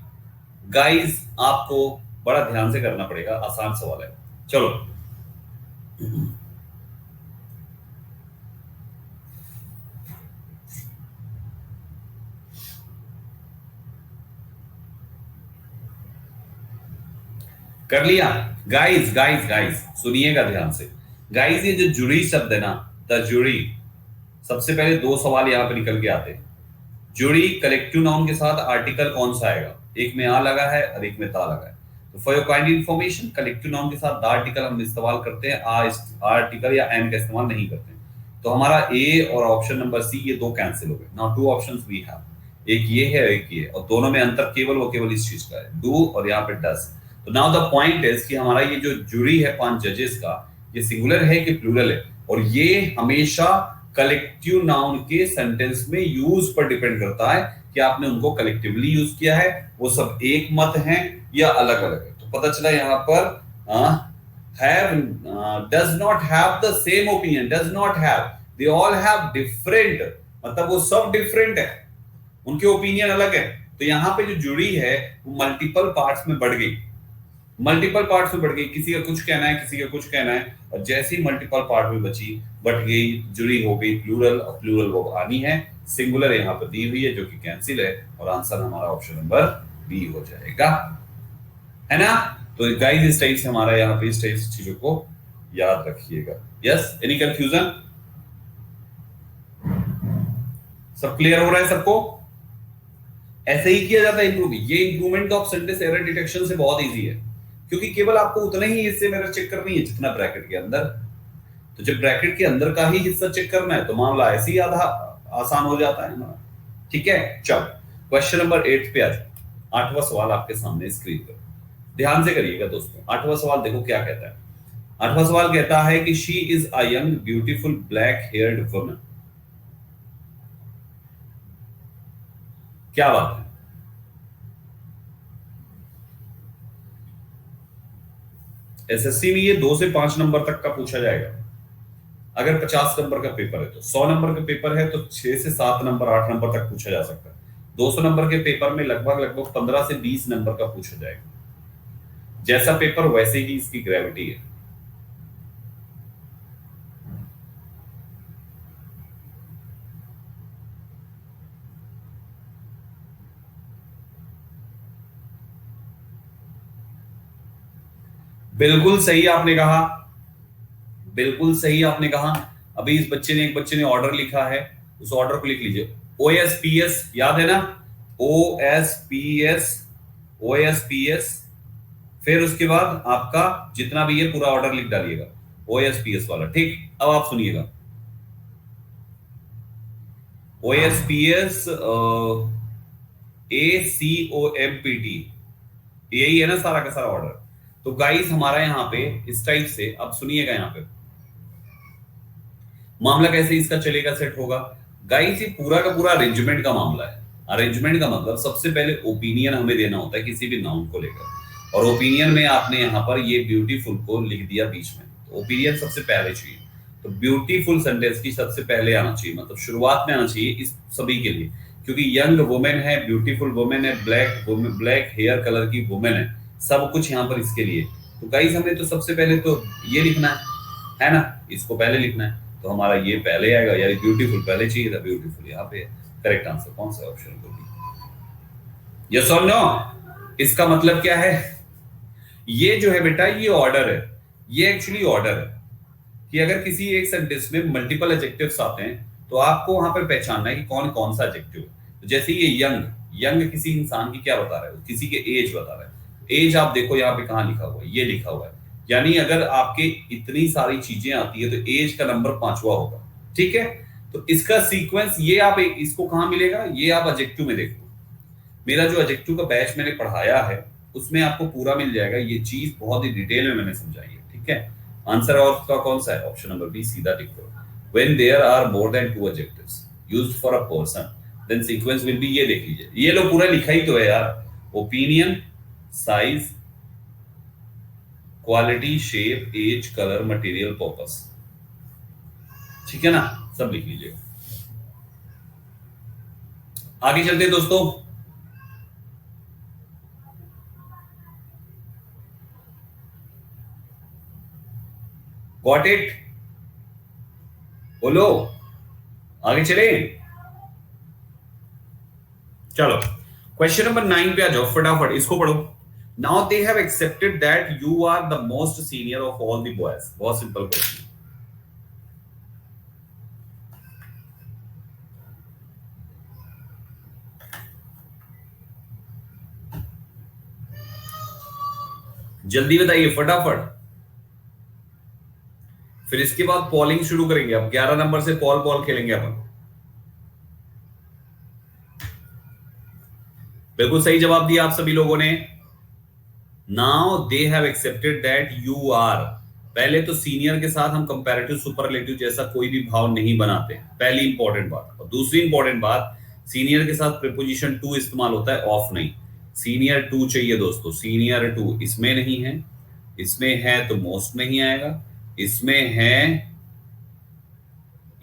Guys आपको बड़ा ध्यान से करना पड़ेगा, आसान सवाल है, चलो। कर लिया गाइस, गाइस गाइस सुनिएगा ध्यान से। गाइस ये जो जुरी शब्द है ना, द जुरी, सबसे पहले दो सवाल यहां पे निकल के आते हैं। जुरी कलेक्टिव नाउन के साथ आर्टिकल कौन सा आएगा, एक में आ लगा है और एक में ता लगा है। तो for your kind information, collective noun के साथ द आर्टिकल हम इस्तेमाल करते हैं, आर्टिकल या एन का इस्तेमाल नहीं करते हैं। तो हमारा ए और ऑप्शन नंबर सी ये दो कैंसिल हो गए। Now two options we have, एक ये है एक ये, और दोनों में अंतर केवल वो केवल इस चीज का है, डू और यहाँ पे डस। तो नाउ द पॉइंट इज कि हमारा ये जो जूरी है 5 जजेस का, ये सिंगुलर है कि प्लूरल है, और ये हमेशा कलेक्टिव नाउन के सेंटेंस में यूज पर डिपेंड करता है कि आपने उनको कलेक्टिवली यूज किया है, वो सब एक मत हैं या अलग अलग है। तो पता चला यहाँ पर have does not have the same opinion, does not have, they all have different, मतलब वो सब डिफरेंट है, उनके ओपिनियन अलग है। तो यहाँ पे जो जुड़ी है वो मल्टीपल पार्ट्स में बढ़ गई, मल्टीपल पार्ट्स में बढ़ गई, किसी का कुछ कहना है किसी का कुछ कहना है, और जैसे ही मल्टीपल पार्ट में बची बढ़ गई, जुड़ी हो गई प्लूरल, और प्लूरल वो आनी है, सिंगुलर यहाँ पर दी हुई है जो कि कैंसिल है, और आंसर हमारा ऑप्शन नंबर बी हो जाएगा, है ना। तो गाइस इस टाइप से हमारा यहाँ पे इस टाइप से चीजों को याद रखिएगा। यस, एनी कंफ्यूजन, सब क्लियर हो रहा है सबको? ऐसे ही किया जाता है इंप्रूव। ये improvement of sentence error detection से बहुत इजी है, क्योंकि केवल आपको उतना ही हिस्से में चेक करनी है जितना ब्रैकेट के अंदर। तो जब ब्रैकेट के अंदर का ही हिस्सा चेक करना है तो मामला ऐसे ही आधा आसान हो जाता है ना, ठीक है। चलो क्वेश्चन नंबर 8 पे आ जाए। 8वां सवाल आपके सामने स्क्रीन पर, ध्यान से करिएगा दोस्तों। 8वां सवाल देखो क्या कहता है। 8वां सवाल कहता है कि she is a young beautiful black heard woman. क्या बात है, एसएससी में ये 2 से 5 नंबर तक का पूछा जाएगा। अगर 50 नंबर का पेपर है तो, 100 नंबर का पेपर है तो 6 से 7 नंबर 8 नंबर तक पूछा जा सकता है। 200 नंबर के पेपर में लगभग 15 से 20 नंबर का पूछा जाएगा। जैसा पेपर वैसे ही इसकी ग्रेविटी है। बिल्कुल सही आपने कहा, बिल्कुल सही आपने कहा। अभी इस बच्चे ने, एक बच्चे ने ऑर्डर लिखा है, उस ऑर्डर को लिख लीजिए। OSPS याद है ना, OSPS OSPS, फिर उसके बाद आपका जितना भी ये पूरा ऑर्डर लिख डालिएगा OSPS वाला। ठीक, अब आप सुनिएगा OSPS ACOMPT, यही है ना सारा का सारा ऑर्डर। तो गाइस हमारा यहाँ पे इस टाइप से, अब सुनिएगा यहाँ पे मामला कैसे इसका चलेगा, सेट होगा। गाइस ये पूरा का पूरा अरेंजमेंट का मामला है। अरेंजमेंट का मतलब सबसे पहले ओपिनियन हमें देना होता है किसी भी नाउन को लेकर, और ओपिनियन में आपने यहाँ पर ये ब्यूटीफुल को लिख दिया बीच में, तो ओपिनियन सबसे पहले चाहिए। तो ब्यूटीफुल सेंटेंस की सबसे पहले आना चाहिए, मतलब शुरुआत में आना चाहिए इस सभी के लिए, क्योंकि यंग वुमेन है, ब्यूटीफुल वुमेन है, ब्लैक हेयर कलर की वुमेन है, सब कुछ यहाँ पर इसके लिए। तो गाइस हमने तो सबसे पहले तो ये लिखना है ना, इसको पहले लिखना है, तो हमारा ये पहले आएगा, यानी ब्यूटीफुल पहले चाहिए था, ब्यूटीफुल यहाँ पे। करेक्ट आंसर कौन सा ऑप्शन को बी? यस और नो? इसका मतलब क्या है, ये जो है बेटा ये ऑर्डर है, ये एक्चुअली ऑर्डर है कि अगर किसी एक सेंटेंस में मल्टीपल एडजेक्टिव्स आते हैं तो आपको वहां पर पहचानना है कि कौन कौन सा एडजेक्टिव है। तो जैसे ये यंग, यंग किसी इंसान की क्या बता रहा है, किसी के एज बता रहा है। एज आप देखो यहाँ पे कहाँ लिखा हुआ है, ये लिखा हुआ है, यानी अगर आपके इतनी सारी चीजें आती है तो एज का नंबर 5वां होगा। ठीक है, तो इसका सीक्वेंस ये आप इसको कहाँ मिलेगा, ये आप एडजेक्टिव में देखो। मेरा जो एडजेक्टिव का बैच मैंने पढ़ाया है उसमें आपको पूरा मिल जाएगा, ये चीज बहुत ही डिटेल में मैंने समझाई है। ठीक है, आंसर और का कौन सा है? ऑप्शन नंबर बी, सीधा टिक करो। When there are more than 2 adjectives used for a person then sequence will be, ये देख लीजिए, ये लो पूरा लिखा ही तो है यार, opinion, size, quality, shape, age, colour, material, purpose. ठीक है ना, सब लिख लीजिएगा। आगे चलते हैं दोस्तों। Got it? बोलो, आगे चले। चलो क्वेश्चन नंबर 9 पे आ जाओ, फटाफट इसको पढ़ो। Now they have accepted that you are the most senior of all the boys. बहुत सिंपल क्वेश्चन। जल्दी बताइए फटाफट, फिर इसके बाद पॉलिंग शुरू करेंगे। अब 11 नंबर से पॉल बॉल खेलेंगे अपन। बिल्कुल सही जवाब दिया आप सभी लोगों ने। Now they have accepted that you are, पहले तो सीनियर के साथ हम कंपैरेटिव सुपरलेटिव जैसा कोई भी भाव नहीं बनाते, पहली इंपॉर्टेंट बात। और दूसरी इंपॉर्टेंट बात, सीनियर के साथ प्रीपोजिशन टू इस्तेमाल होता है, ऑफ नहीं। सीनियर टू चाहिए दोस्तों, सीनियर टू इसमें नहीं है, इसमें है तो मोस्ट नहीं आएगा, इसमें है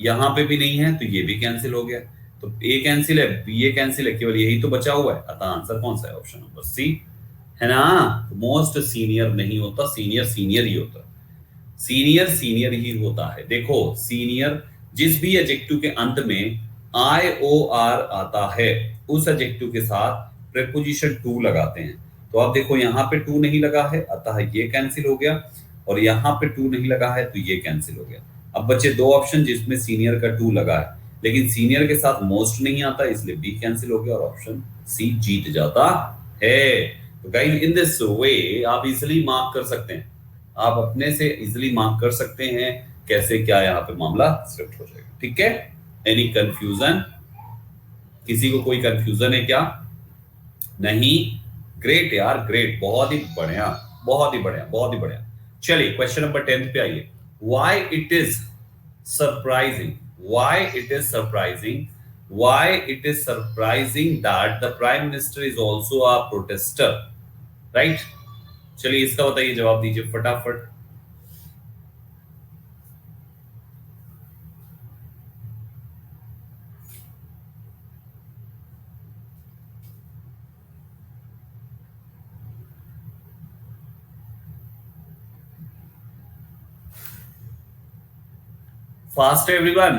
यहां पे भी नहीं है तो ये भी कैंसिल हो गया। तो ए कैंसिल है, बी ए कैंसिल है, केवल यही तो बचा हुआ है। अतः आंसर कौन सा है? ऑप्शन नंबर सी है ना। मोस्ट सीनियर नहीं होता, सीनियर सीनियर ही होता, सीनियर सीनियर ही होता है। देखो सीनियर, जिस भी एडजेक्टिव के अंत में आई ओ आर आता है उस एडजेक्टिव के साथ प्रीपोजिशन टू लगाते हैं। तो आप देखो यहाँ पे टू नहीं लगा है, अतः ये कैंसिल हो गया, और यहाँ पे टू नहीं लगा है तो ये कैंसिल हो गया। अब बचे दो ऑप्शन जिसमें सीनियर का टू लगा है, लेकिन सीनियर के साथ मोस्ट नहीं आता, इसलिए बी कैंसिल हो गया और ऑप्शन सी जीत जाता है। तो गाइस इन दिस वे आप इजिली मार्क कर सकते हैं, आप अपने से इजिली मार्क कर सकते हैं कैसे क्या यहाँ पे मामला स्क्रिप्ट हो जाएगा। ठीक है, एनी कंफ्यूजन? किसी को कोई कंफ्यूजन है क्या? नहीं? ग्रेट यार, ग्रेट, बहुत ही बढ़िया, बहुत ही बढ़िया, बहुत ही बढ़िया। चलिए क्वेश्चन नंबर 10 पे आइए। Why it is surprising, why it is surprising, why it is surprising that the prime minister is also a protester, right? चलिए इसका बताइए, जवाब दीजिए फटाफट। Fast everyone.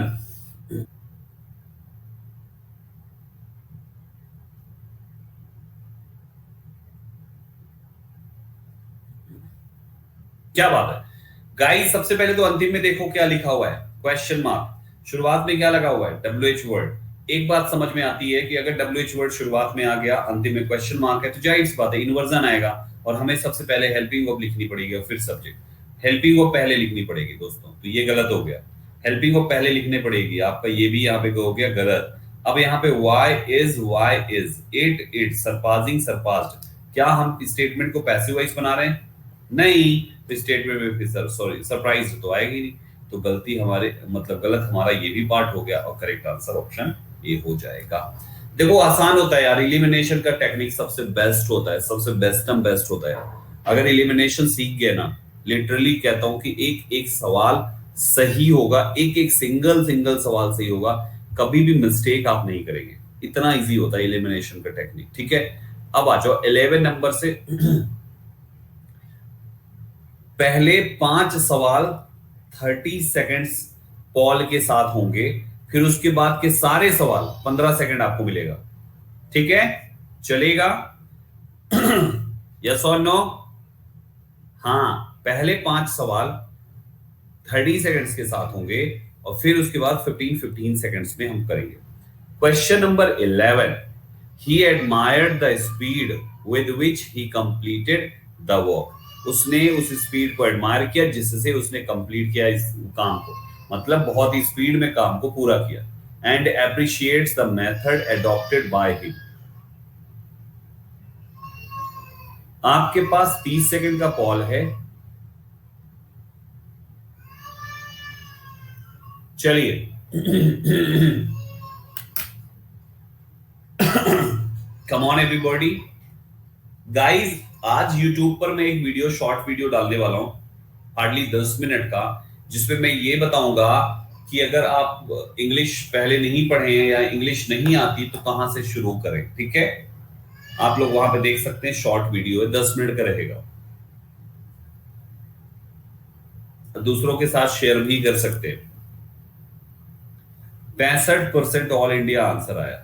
क्या बात है गाइस, सबसे पहले तो अंतिम में देखो क्या लिखा हुआ है, क्वेश्चन मार्क। शुरुआत में क्या लगा हुआ है? W H word. एक बात समझ में आती है कि अगर WH वर्ड शुरुआत में आ गया, अंतिम में क्वेश्चन मार्क है, तो जाहिर सी बात है इन्वर्जन आएगा और हमें सबसे पहले हेल्पिंग वर्ब लिखनी पड़ेगी और फिर सब्जेक्ट। हेल्पिंग वर्ब पहले लिखनी पड़ेगी दोस्तों, तो ये गलत हो गया। हेल्पिंग वर्ब पहले लिखने पड़ेगी, आपका ये भी यहाँ पे हो गया गलत। अब यहाँ पे why is it surpassing surpassed, क्या हम स्टेटमेंट को पैसिव वॉइस बना रहे हैं? नहीं, तो स्टेटमेंट में फिर सॉरी सरप्राइज तो आएगी नहीं, तो गलती हमारे मतलब गलत हमारा ये भी पार्ट हो गया और करेक्ट आंसर ऑप्शन ये हो जाएगा। देखो आसान होता है यार, एलिमिनेशन का टेक्निक सबसे बेस्ट होता है, सबसे बेस्ट होता है। अगर एलिमिनेशन सीख गए ना, लिटरली कहता हूं कि एक एक सवाल सही होगा, एक एक सिंगल सवाल सही होगा, कभी भी मिस्टेक आप नहीं करेंगे। इतना इजी होता है एलिमिनेशन का टेक्निक, ठीक है। अब आ जाओ 11 नंबर से। पहले 5 सवाल 30 सेकंड्स पॉल के साथ होंगे, फिर उसके बाद के सारे सवाल 15 सेकंड आपको मिलेगा, ठीक है, चलेगा? यस और नो? हाँ, पहले 5 सवाल 30 सेकंड्स के साथ होंगे और फिर उसके बाद 15 सेकंड्स में हम करेंगे। Question number 11, he admired the speed with which he completed the work, उसने उस स्पीड को एडमायर किया जिससे उसने कंप्लीट किया इस काम को, मतलब बहुत ही स्पीड में काम को पूरा किया। And appreciates the method adopted by him. आपके पास 30 सेकंड का पॉल है, चलिए। कम ऑन एवरीबॉडी गाइस, आज YouTube पर मैं एक वीडियो शॉर्ट वीडियो डालने वाला हूं, हार्डली 10 मिनट का, जिसमें मैं ये बताऊंगा कि अगर आप इंग्लिश पहले नहीं पढ़े हैं या इंग्लिश नहीं आती तो कहां से शुरू करें, ठीक है। आप लोग वहां पे देख सकते हैं, शॉर्ट वीडियो है, 10 मिनट का रहेगा, दूसरों के साथ शेयर भी कर सकते हैं। 65% ऑल इंडिया आंसर आया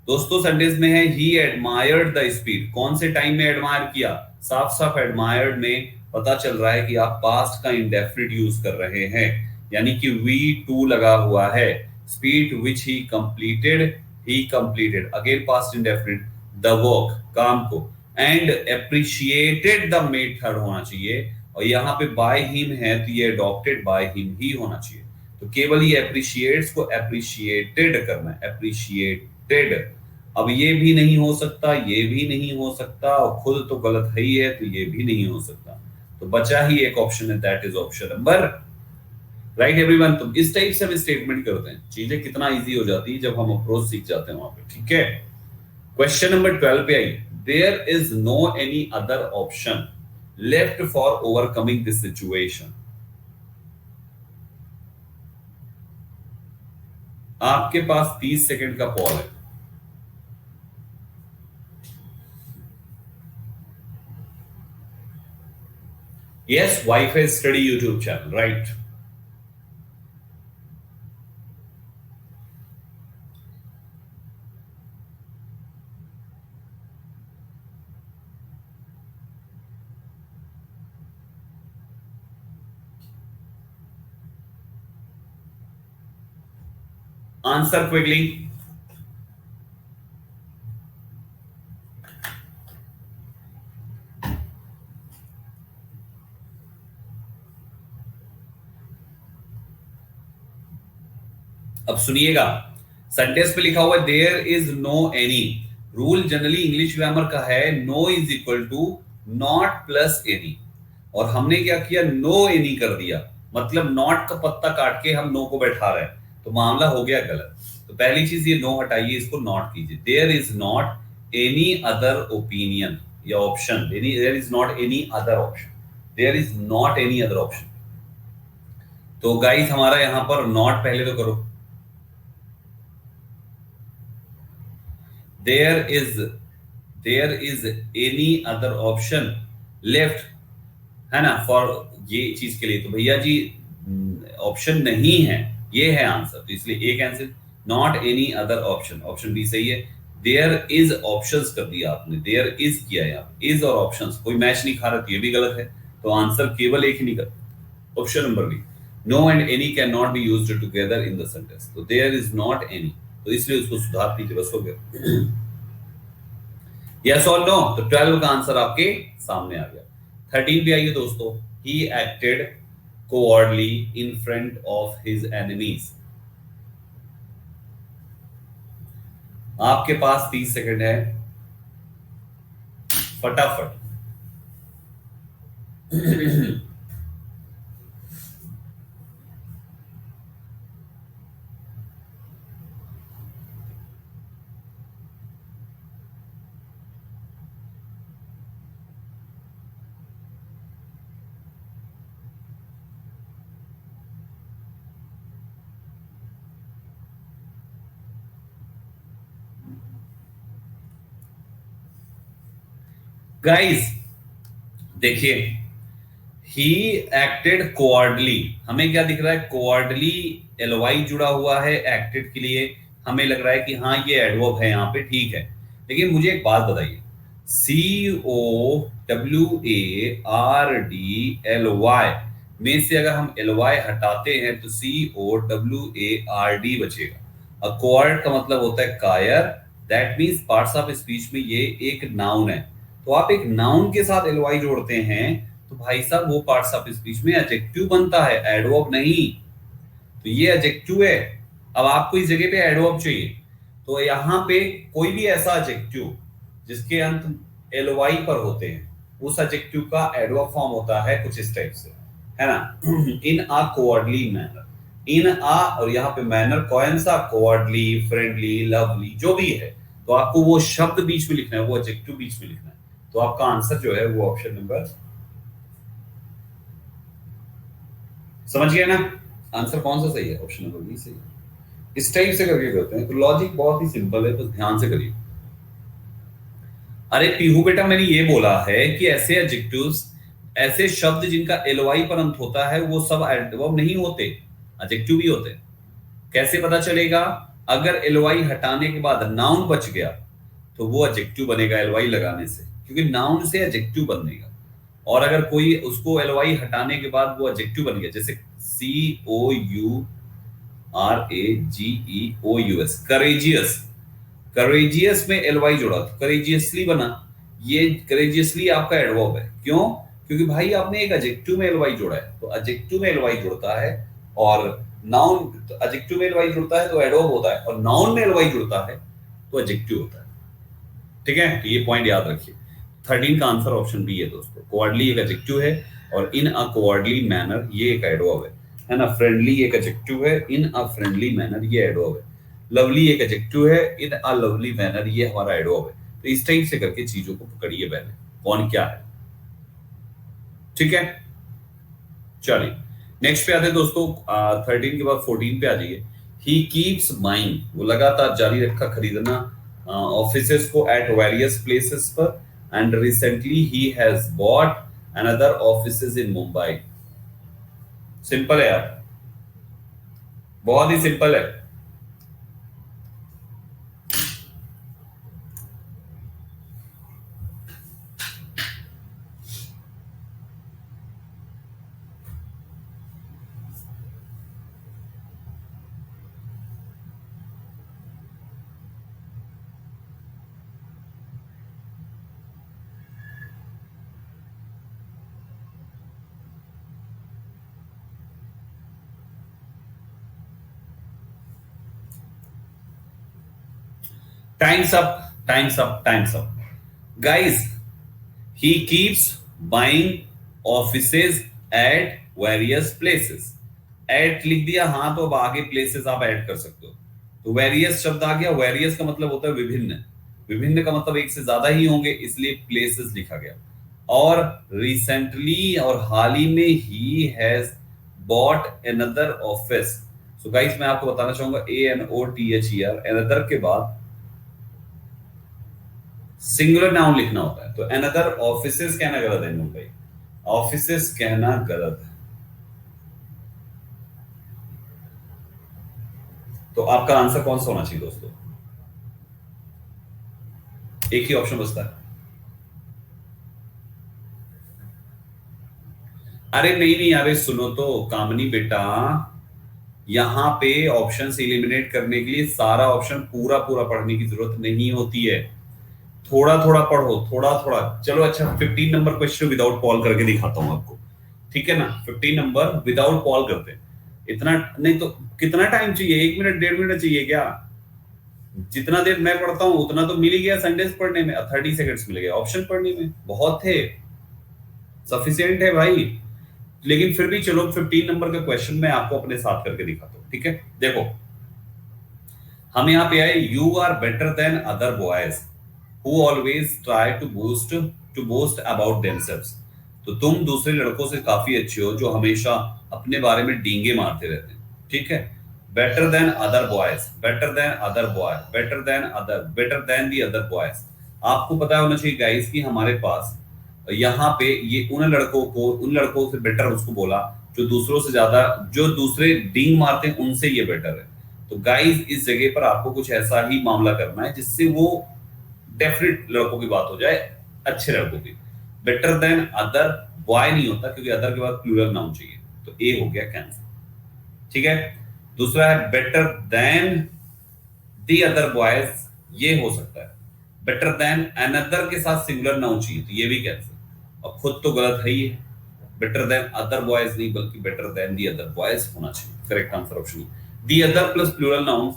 दोस्तों। संडेज में है ही एडमायर्ड द स्पीड, कौन से टाइम में एडमायर किया? साफ साफ एडमायर्ड में पता चल रहा है कि आप पास्ट का इंडेफिनिट यूज कर रहे हैं, यानी कि V2 लगा हुआ है। Speed which he completed again past indefinite, the work काम को, एंड एप्रिशिएटेड द मेथड होना चाहिए, और यहाँ पे बाय हिम है तो ये अडॉप्टेड बाय हिम ही होना चाहिए। तो केवल ये एप्रिशिएट्स को एप्रिशिएटेड करना है, एप्रिशिएटेड। अब ये भी नहीं हो सकता, ये भी नहीं हो सकता, और खुद तो गलत है ही है, तो ये भी नहीं हो सकता, तो बचा ही एक ऑप्शन है, that is option number right everyone. तो इस टाइप से हम स्टेटमेंट करते हैं, चीजें कितना इजी हो जाती है जब हम अप्रोच सीख जाते हैं वहां पे, ठीक है। क्वेश्चन नंबर 12 पे आई, there is no any other option left for overcoming this situation. आपके पास 30 सेकंड का पॉल है। Yes, WiFi study YouTube channel, right. Answer quickly. अब सुनिएगा, सेंटेंस पे लिखा हुआ है there is no any. Rule generally English grammar का है no is equal to not plus any, और हमने क्या किया, नो एनी कर दिया, मतलब नॉट का पत्ता काट के हम नो को बैठा रहे हैं, तो मामला हो गया गलत। तो पहली चीज ये नो हटाइए, इसको नॉट कीजिए। There is not any other opinion या option, there is not any other option, there is not any other option. तो गाइस हमारा यहां पर नॉट पहले तो करो, there is any other option left, है ना, फॉर ये चीज के लिए। तो भैया जी ऑप्शन नहीं है, ये है आंसर, तो इसलिए एक answer not any other option, option B सही है। देयर इज ऑप्शंस कर दिया आपने, देयर इज किया है, इज और ऑप्शंस कोई मैच नहीं खा रहा, तो ये भी गलत है, तो आंसर केवल एक ही निकल, option number B. No and any can not be used together in the sentence, तो देयर इज नॉट एनी, तो इसलिए उसको सुधार दीजिए, बस हो गया। यस और नो? तो 12 का आंसर आपके सामने आ गया। 13 पे आइए दोस्तों। He acted cowardly in front of his enemies. आपके पास 30 सेकंड है, फटाफट। गाइस देखिए, ही एक्टेड कोवर्डली, हमें क्या दिख रहा है? कोवर्डली एलवाई जुड़ा हुआ है एक्टेड के लिए, हमें लग रहा है कि हाँ ये एडवर्ब है यहाँ पे, ठीक है। लेकिन मुझे एक बात बताइए, COWARDLY में से अगर हम LY हटाते हैं तो COWARD बचेगा। अक्वार्ड का मतलब होता है कायर, that means parts of speech में ये एक नाउन है। तो आप एक नाउन के साथ LY जोड़ते हैं तो भाई साहब वो पार्ट्स ऑफ स्पीच में एडजेक्टिव बनता है, एडवर्ब नहीं। तो ये एडजेक्टिव है। अब आपको इस जगह पे एडवर्ब चाहिए, तो यहाँ पे कोई भी ऐसा एडजेक्टिव जिसके अंत LY पर होते हैं, उस एडजेक्टिव का एडवर्ब फॉर्म होता है कुछ इस टाइप से, है ना? इन अ कोवर्डली मैनर, इन अ, और यहाँ पे मैनर कौन सा? कोवर्डली, फ्रेंडली, लवली, जो भी है। तो आपको वो शब्द बीच में लिखना है, वो एडजेक्टिव बीच में लिखना है। तो आपका आंसर जो है वो ऑप्शन नंबर, समझ गए ना? आंसर कौन सा सही है? ऑप्शन नंबर बी सही है। इस टाइप से करके करते हैं, तो लॉजिक बहुत ही सिंपल है, तो ध्यान से करिए। अरे पीहू बेटा, मैंने ये बोला है कि ऐसे एडजेक्टिव्स, ऐसे शब्द जिनका LY पर अंत होता है वो सब एडवर्ब नहीं होते, एडजेक्टिव भी होते हैं। कैसे पता चलेगा? अगर LY हटाने के बाद नाउन बच गया तो वो एडजेक्टिव बनेगा LY लगाने से, क्योंकि नाउन से एडजेक्टिव बनेगा। और अगर कोई उसको LY हटाने के बाद वो एडजेक्टिव बन गया, जैसे COURAGEOUS, करेजियस, करेजियस में LY जोड़ा तो करेजियसली बना। ये करेजियसली आपका एडवर्ब है। क्यों? क्योंकि भाई आपने एक एडजेक्टिव में LY जोड़ा है, तो एडजेक्टिव में LY जुड़ता है, और नाउन एडजेक्टिव में LY जुड़ता है तो एडवर्ब होता है, और नाउन में LY जुड़ता है तो एडजेक्टिव होता है। ठीक है, तो ये पॉइंट याद रखिए। 13 का आंसर ऑप्शन बी है दोस्तों। कोवर्डली एक एडजेक्टिव है, और इन अ कोवर्डली मैनर ये एक एडवर्ब है ना? फ्रेंडली एक एडजेक्टिव है, इन अ फ्रेंडली मैनर ये एडवर्ब है। लवली एक एडजेक्टिव है, इन अ लवली मैनर ये हमारा एडवर्ब है। तो इस टाइप से करके चीजों को पकड़िए पहले, कौन क्या है। ठीक है, चलिए नेक्स्ट पे आते हैं दोस्तों। 13 के बाद 14 पे आ जाइए। ही कीप्स बाइंग, वो लगातार जारी रखा खरीदना ऑफिसेस को एट वेरियस प्लेसेस पर, and recently he has bought another offices in Mumbai. Simple है यार, बहुत ही सिंपल है। Time's up, time's up, time's up. Guys, he keeps buying offices at various places. At लिख दिया, हाँ, तो अब आगे places आप ऐड कर सकते हो। तो various शब्द आ गया। various का मतलब होता है विभिन्न, विभिन्न का मतलब एक से ज्यादा ही होंगे, इसलिए places लिखा गया। और recently और हाल ही में he has bought another office. So guys, मैं आपको बताना चाहूंगा ANOTHER, another के बाद सिंगुलर नाउन लिखना होता है। तो अनदर ऑफिसेस कहना गलत है भाई, ऑफिसेस कहना गलत है। तो आपका आंसर कौन सा होना चाहिए दोस्तों? एक ही ऑप्शन बचता है। अरे नहीं नहीं, अरे सुनो तो कामनी बेटा, यहाँ पे ऑप्शंस एलिमिनेट करने के लिए सारा ऑप्शन पूरा पूरा पढ़ने की जरूरत नहीं होती है, थोड़ा थोड़ा पढ़ो, थोड़ा थोड़ा। चलो अच्छा, 15 नंबर क्वेश्चन विदाउट पॉल करके दिखाता हूं आपको, ठीक है ना। 15 नंबर विदाउट पॉल करते हैं। इतना नहीं तो कितना टाइम चाहिए, 1 मिनट 1.5 मिनट चाहिए क्या? जितना देर मैं पढ़ता हूं उतना तो मिल ही गया संडेज पढ़ने में, 30 सेकंड्स मिल गए ऑप्शन पढ़ने में, बहुत थे, सफिशियंट है भाई। लेकिन फिर भी चलो 15 नंबर का क्वेश्चन मैं आपको अपने साथ करके दिखाता हूं, ठीक है। देखो, हम यहाँ पे आए, you are better than other boys who always try to boast about themselves. तो तुम दूसरे लड़कों से काफी अच्छे हो जो हमेशा अपने बारे में डींगे मारते रहते हैं, ठीक है। Better than other boys, better than other boy, better than the other boys. आपको पता होना चाहिए गाइस कि हमारे पास यहाँ पे ये उन लड़कों से बेटर उसको बोला जो दूसरों से ज्यादा, जो दूसरे डींग मारते हैं उनसे ये बेटर है। तो गाइस इस जगह पर आपको कुछ ऐसा ही मामला करना है जिससे वो डेफिनेट लड़कों की बात हो जाए, अच्छे लड़कों की। बेटर देन अदर बॉय नहीं होता क्योंकि अदर के बाद प्लूरल नाउन चाहिए, तो ए हो गया कैंसिल, ठीक है। दूसरा है better than the other boys, ये हो सकता है। बेटर देन अनदर के साथ सिंगुलर नाउन चाहिए, तो ये भी कैंसिल। और खुद तो गलत है ही है, बेटर देन अदर बॉयज नहीं बल्कि better than the other boys होना चाहिए। Correct answer option the other plus plural noun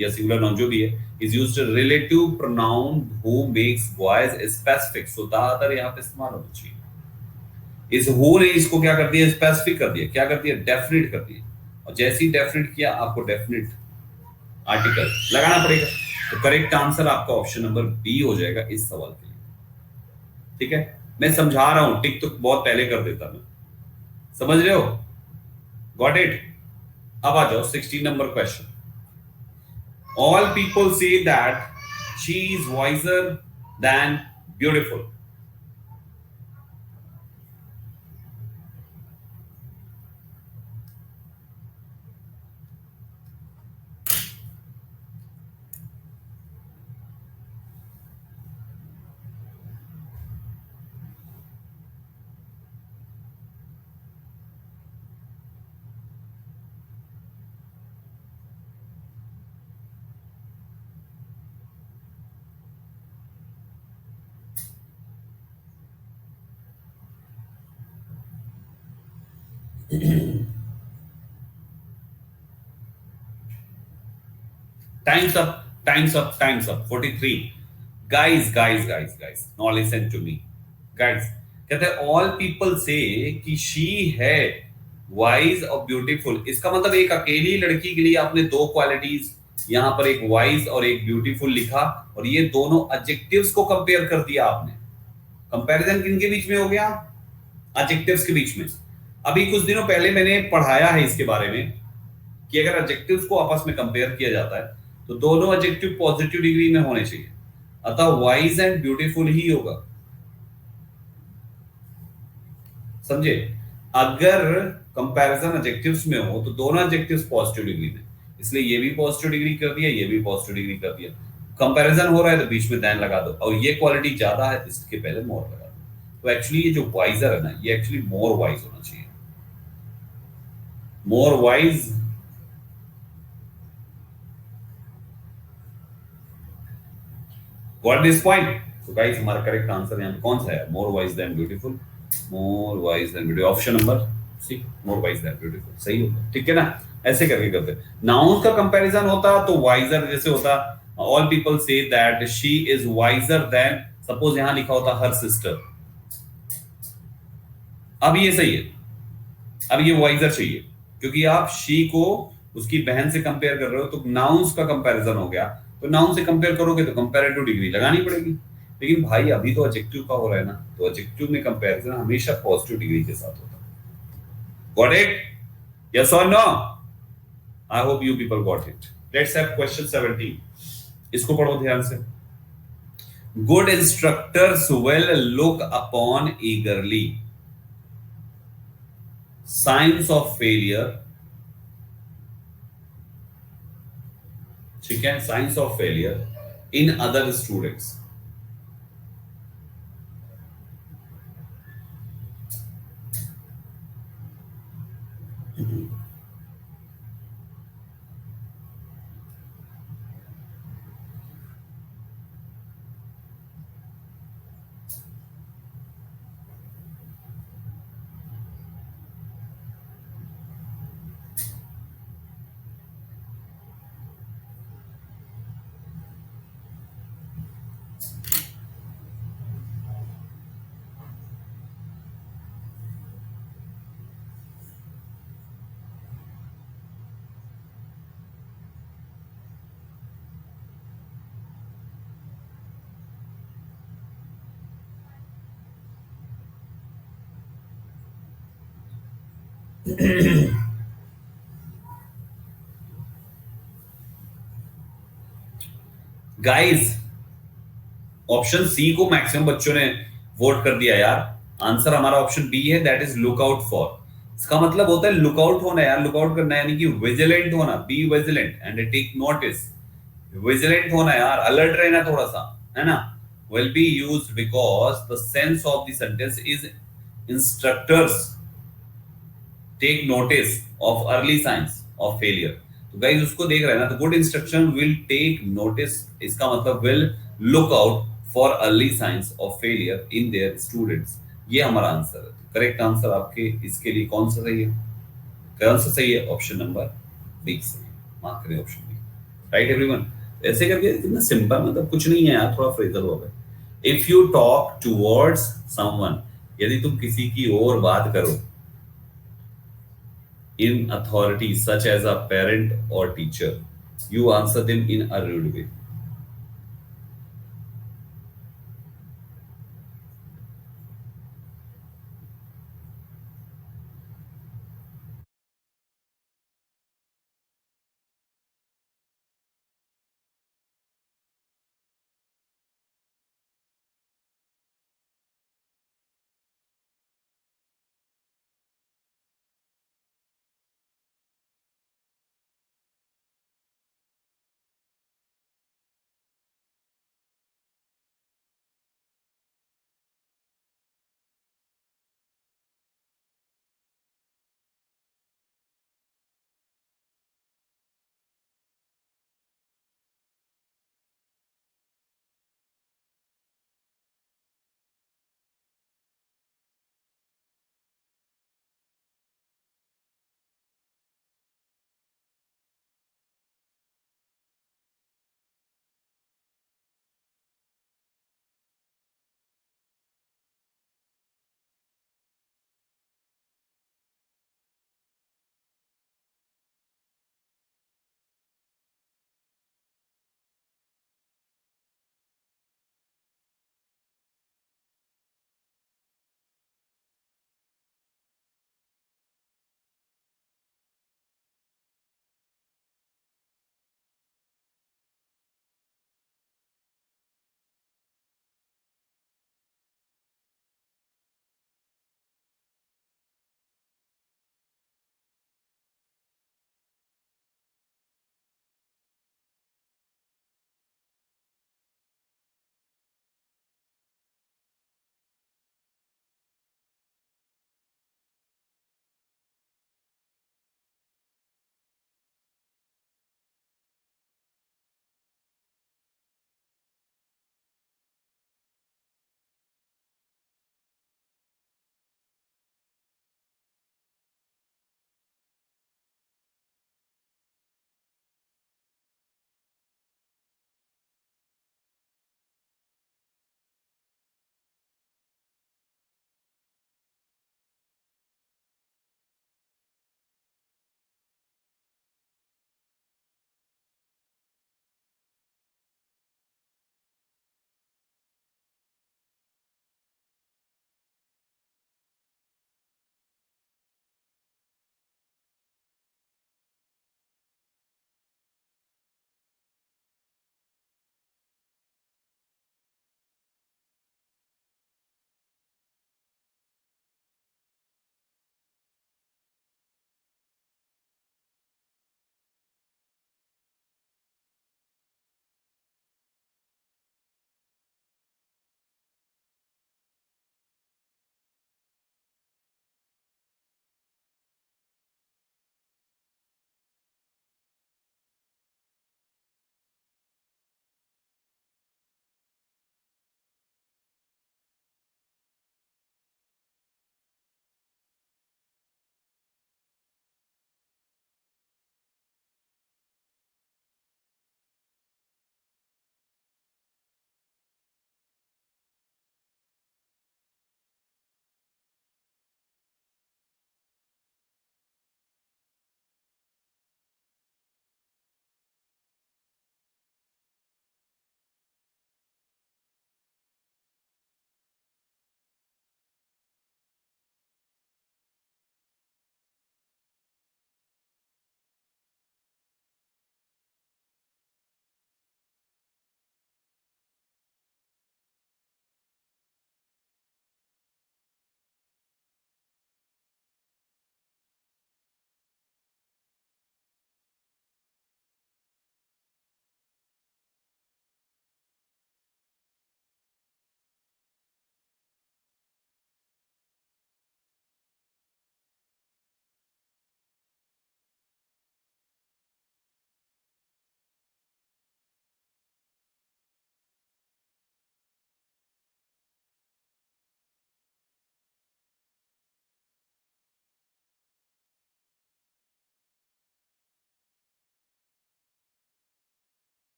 या सिंगुलर नाउन जो भी है is used relative pronoun who makes boys specific, so the other यहां पे इस्तेमाल होना चाहिए। इस हु ने इसको क्या कर दिया, स्पेसिफिक कर दिया, क्या कर दिया, डेफिनेट कर दिया। और जैसे ही डेफिनेट किया आपको डेफिनेट आर्टिकल लगाना पड़ेगा। तो करेक्ट आंसर आपका ऑप्शन नंबर बी हो जाएगा इस सवाल के लिए, ठीक है। मैं समझा रहा हूं, टिक तो बहुत पहले कर देता मैं, समझ रहे हो, गॉट इट। अब आ जाओ 16 number question. All people say that she is visor then beautiful. Time's up, time's up, time's up. 43. Guys, now listen to me. Guys, कहते हैं all people say कि she है wise और beautiful। इसका मतलब एक अकेली लड़की के लिए आपने दो क्वालिटीज, यहां पर एक wise और एक beautiful लिखा, और ये दोनों एडजेक्टिव्स को कंपेयर कर दिया आपने। कंपैरिजन किनके बीच में हो गया, एडजेक्टिव्स के बीच में। अभी कुछ दिनों पहले मैंने पढ़ाया है इसके बारे में कि अगर एडजेक्टिव्स को आपस में कंपेयर किया जाता है तो दोनों एडजेक्टिव पॉजिटिव डिग्री में होने चाहिए, अतः वाइज एंड ब्यूटीफुल ही होगा, समझे। अगर कंपैरिजन एडजेक्टिव्स में हो तो दोनों एडजेक्टिव्स पॉजिटिव डिग्री में, इसलिए ये भी पॉजिटिव डिग्री कर दिया, ये भी पॉजिटिव डिग्री कर दिया। कंपैरिजन हो रहा है तो बीच में देन लगा दो, और ये क्वालिटी ज्यादा है तो इसके पहले मोर लगा दो। तो एक्चुअली ये जो वाइजर है ना, ये एक्चुअली मोर वाइज होना चाहिए, more wise. Got this point? So guys, हमारा करेक्ट आंसर यहाँ पे कौन सा है, more wise than beautiful, more wise than beautiful, option number C, more wise than beautiful सही होगा, ठीक है ना। ऐसे करके करते। नाउन का कंपैरिजन होता तो वाइजर जैसे होता, all people say that she is visor then, suppose यहां लिखा होता हर सिस्टर, अब ये सही है, अब ये वाइजर चाहिए क्योंकि आप शी को उसकी बहन से कंपेयर कर रहे हो, तो नाउन्स का कंपैरिजन हो गया, तो नाउन से कंपेयर करोगे तो कंपैरेटिव डिग्री लगानी पड़ेगी। लेकिन भाई अभी तो एडजेक्टिव का हो रहा है ना, तो एडजेक्टिव में कंपैरिजन हमेशा पॉजिटिव डिग्री के साथ होता है। गॉट इट, यस और no? I hope you people got it. Let's have question 17, इसको पढ़ो ध्यान से। Good instructors will look upon eagerly signs of failure, ठीक है, signs of failure in other students. Guys, option C को maximum बच्चों ने वोट कर दिया यार। आंसर हमारा ऑप्शन बी है, that is look out for. इसका मतलब होता है लुकआउट होना यार, लुकआउट करना यानी कि विजिलेंट होना, be vigilant and take notice. Vigilant होना यार, अलर्ट रहना थोड़ा सा, है ना। Will be used because the sense of the sentence is instructors take notice of early signs of failure. तो गाइस उसको देख रहे हैं ना, तो good instruction will take notice, इसका मतलब will look out for early signs of failure in their students. ये हमारा आंसर है। करेक्ट आंसर आपके इसके लिए कौन सा सही है? कौन सा सही है? ऑप्शन नंबर बी सही है। मार्क करें ऑप्शन बी। Right everyone. ऐसे करके इतना सिंपल, मतलब कुछ नहीं है यार, थोड़ा फ्रेजल हो गए। If you talk towards someone, यदि तुम किसी की ओर बात करो, in authority such as a parent or teacher, you answer them in a rude way.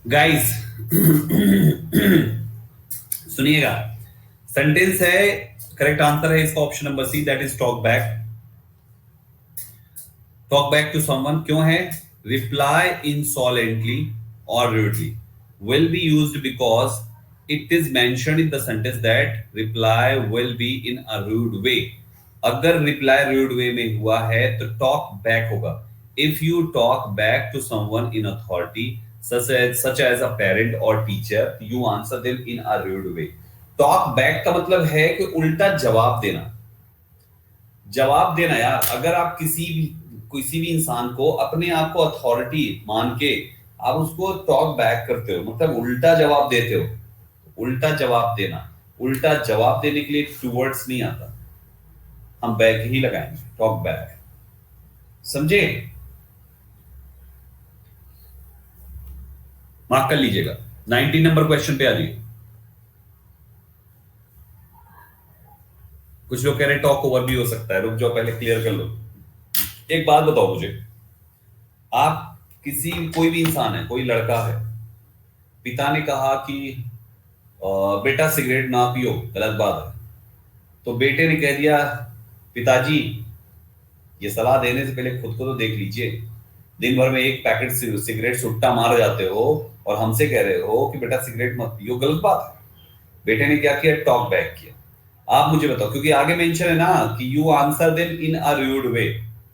Guys सुनिएगा, सेंटेंस है, करेक्ट आंसर है इसका option number C, that is talk back. Talk back to someone क्यों है? रिप्लाई इंसॉलेंटली और rudely will be used because it is mentioned in the sentence that reply will be in a rude way। अगर reply rude way में हुआ है तो talk back होगा। If you talk back to someone in authority such as a parent or teacher, you answer them in a rude way। Talk back का मतलब है कि उल्टा जवाब देना। जवाब देना यार, अगर आप किसी भी इंसान को अपने आप को अथॉरिटी मान के आप उसको टॉक बैक करते हो, मतलब उल्टा जवाब देते हो। उल्टा जवाब देना, उल्टा जवाब देने के लिए टू वर्ड्स नहीं आता, हम बैक ही लगाएंगे, टॉक बैक। समझे? मार्क कर लीजिएगा। 19 नंबर क्वेश्चन पे आ जाइए। कुछ लोग कह रहे हैं टॉक ओवर भी हो सकता है, रुक जाओ पहले क्लियर कर लो। एक बात बताओ मुझे, आप कोई भी इंसान है, कोई लड़का है, पिता ने कहा कि बेटा सिगरेट ना पियो, गलत बात है, तो बेटे ने कह दिया पिताजी ये सलाह देने से पहले खुद को तो देख लीजिए, दिन भर में एक पैकेट सिगरेट सुट्टा मार जाते हो और हमसे कह रहे हो कि बेटा सिगरेट मत पियो, गलत बात है। बेटे ने क्या किया? टॉक बैक किया। आप मुझे बताओ, क्योंकि आगे मेंशन है ना कि you answer them in a rude way,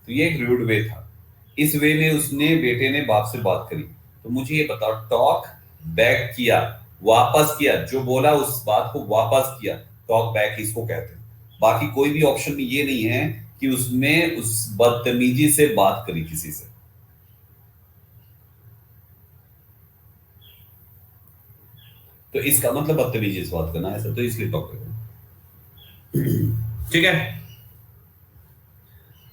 तो ये एक रूड वे था। इस वे में बेटे ने बाप से बात करी, तो मुझे ये बताओ टॉक बैक किया, वापस किया, जो बोला उस बात को वापस किया, टॉक बैक इसको कहते हैं। बाकी कोई भी ऑप्शन में ये नहीं है कि उसने उस बदतमीजी से बात करी किसी से। तो इसका मतलब बदतमीजी से बात करना ऐसा, तो इसलिए टॉक बैक। ठीक है,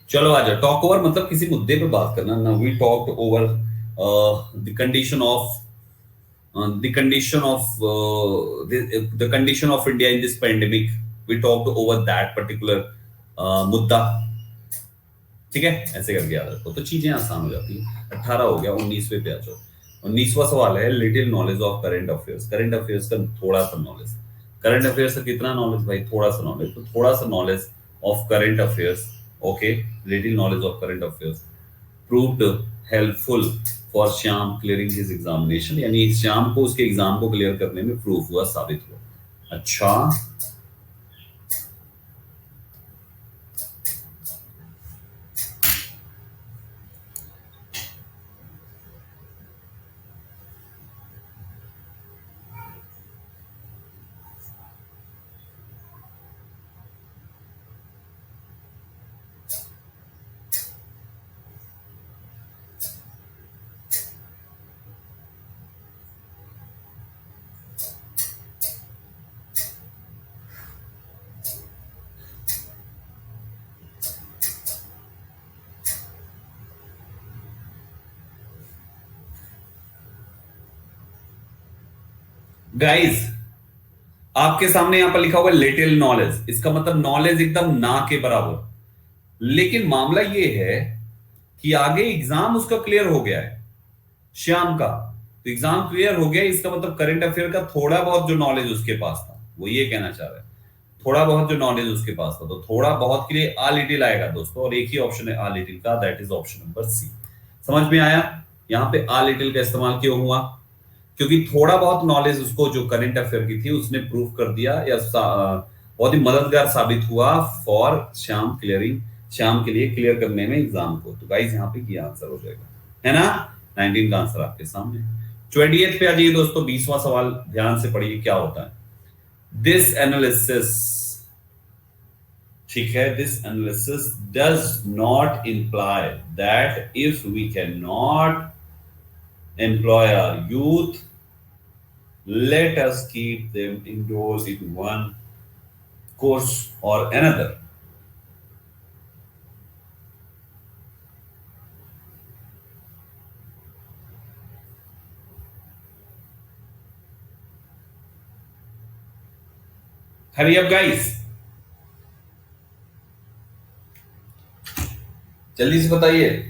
चलो आ जाओ। टॉक ओवर मतलब किसी मुद्दे पे बात करना ना। We talked over the condition of India in this pandemic. We talked over that particular मुद्दा। ठीक है, ऐसे करके याद रखो तो चीजें आसान हो जाती है। 18 हो गया, 19वें पे आ जाओ। 19वां सवाल है little knowledge of current affairs. Current affairs का थोड़ा सा नॉलेज। करंट अफेयर्स का कितना नॉलेज भाई? थोड़ा सा नॉलेज। तो थोड़ा सा knowledge of current affairs, okay, little knowledge of current affairs proved helpful for Shyam clearing his examination. यानी श्याम को उसके एग्जाम को क्लियर करने में प्रूफ हुआ, साबित हुआ। अच्छा, गाइस आपके सामने यहां पर लिखा हुआ है लिटिल नॉलेज। इसका मतलब नॉलेज एकदम ना के बराबर। लेकिन मामला यह है कि आगे एग्जाम उसका क्लियर हो गया है, श्याम का। तो एग्जाम क्लियर हो गया, इसका मतलब करंट अफेयर का थोड़ा बहुत जो नॉलेज उसके पास था, वो ये कहना चाह रहा है, थोड़ा बहुत जो नॉलेज उसके पास था। तो थोड़ा बहुत के लिए आ लिटिल आएगा दोस्तों, और एक ही ऑप्शन है आ लिटिल का, that is option number C. समझ में आया? यहां पे आ लिटिल का इस्तेमाल क्यों हुआ? क्योंकि थोड़ा बहुत नॉलेज उसको जो करंट अफेयर की थी उसने प्रूव कर दिया या बहुत ही मददगार साबित हुआ फॉर श्याम के लिए क्लियर करने में एग्जाम को। तो गाइस यहाँ पे ये आंसर हो जाएगा, है ना। 19 का आंसर आपके सामने। 28 पे आ जाइए दोस्तों, 20वां सवाल ध्यान से पढ़िए क्या होता है। दिस एनालिसिस, ठीक है, this analysis does not imply that if we can not employ our youth, let us keep them indoors in one course or another. Hurry up guys, जल्दी से बताइए।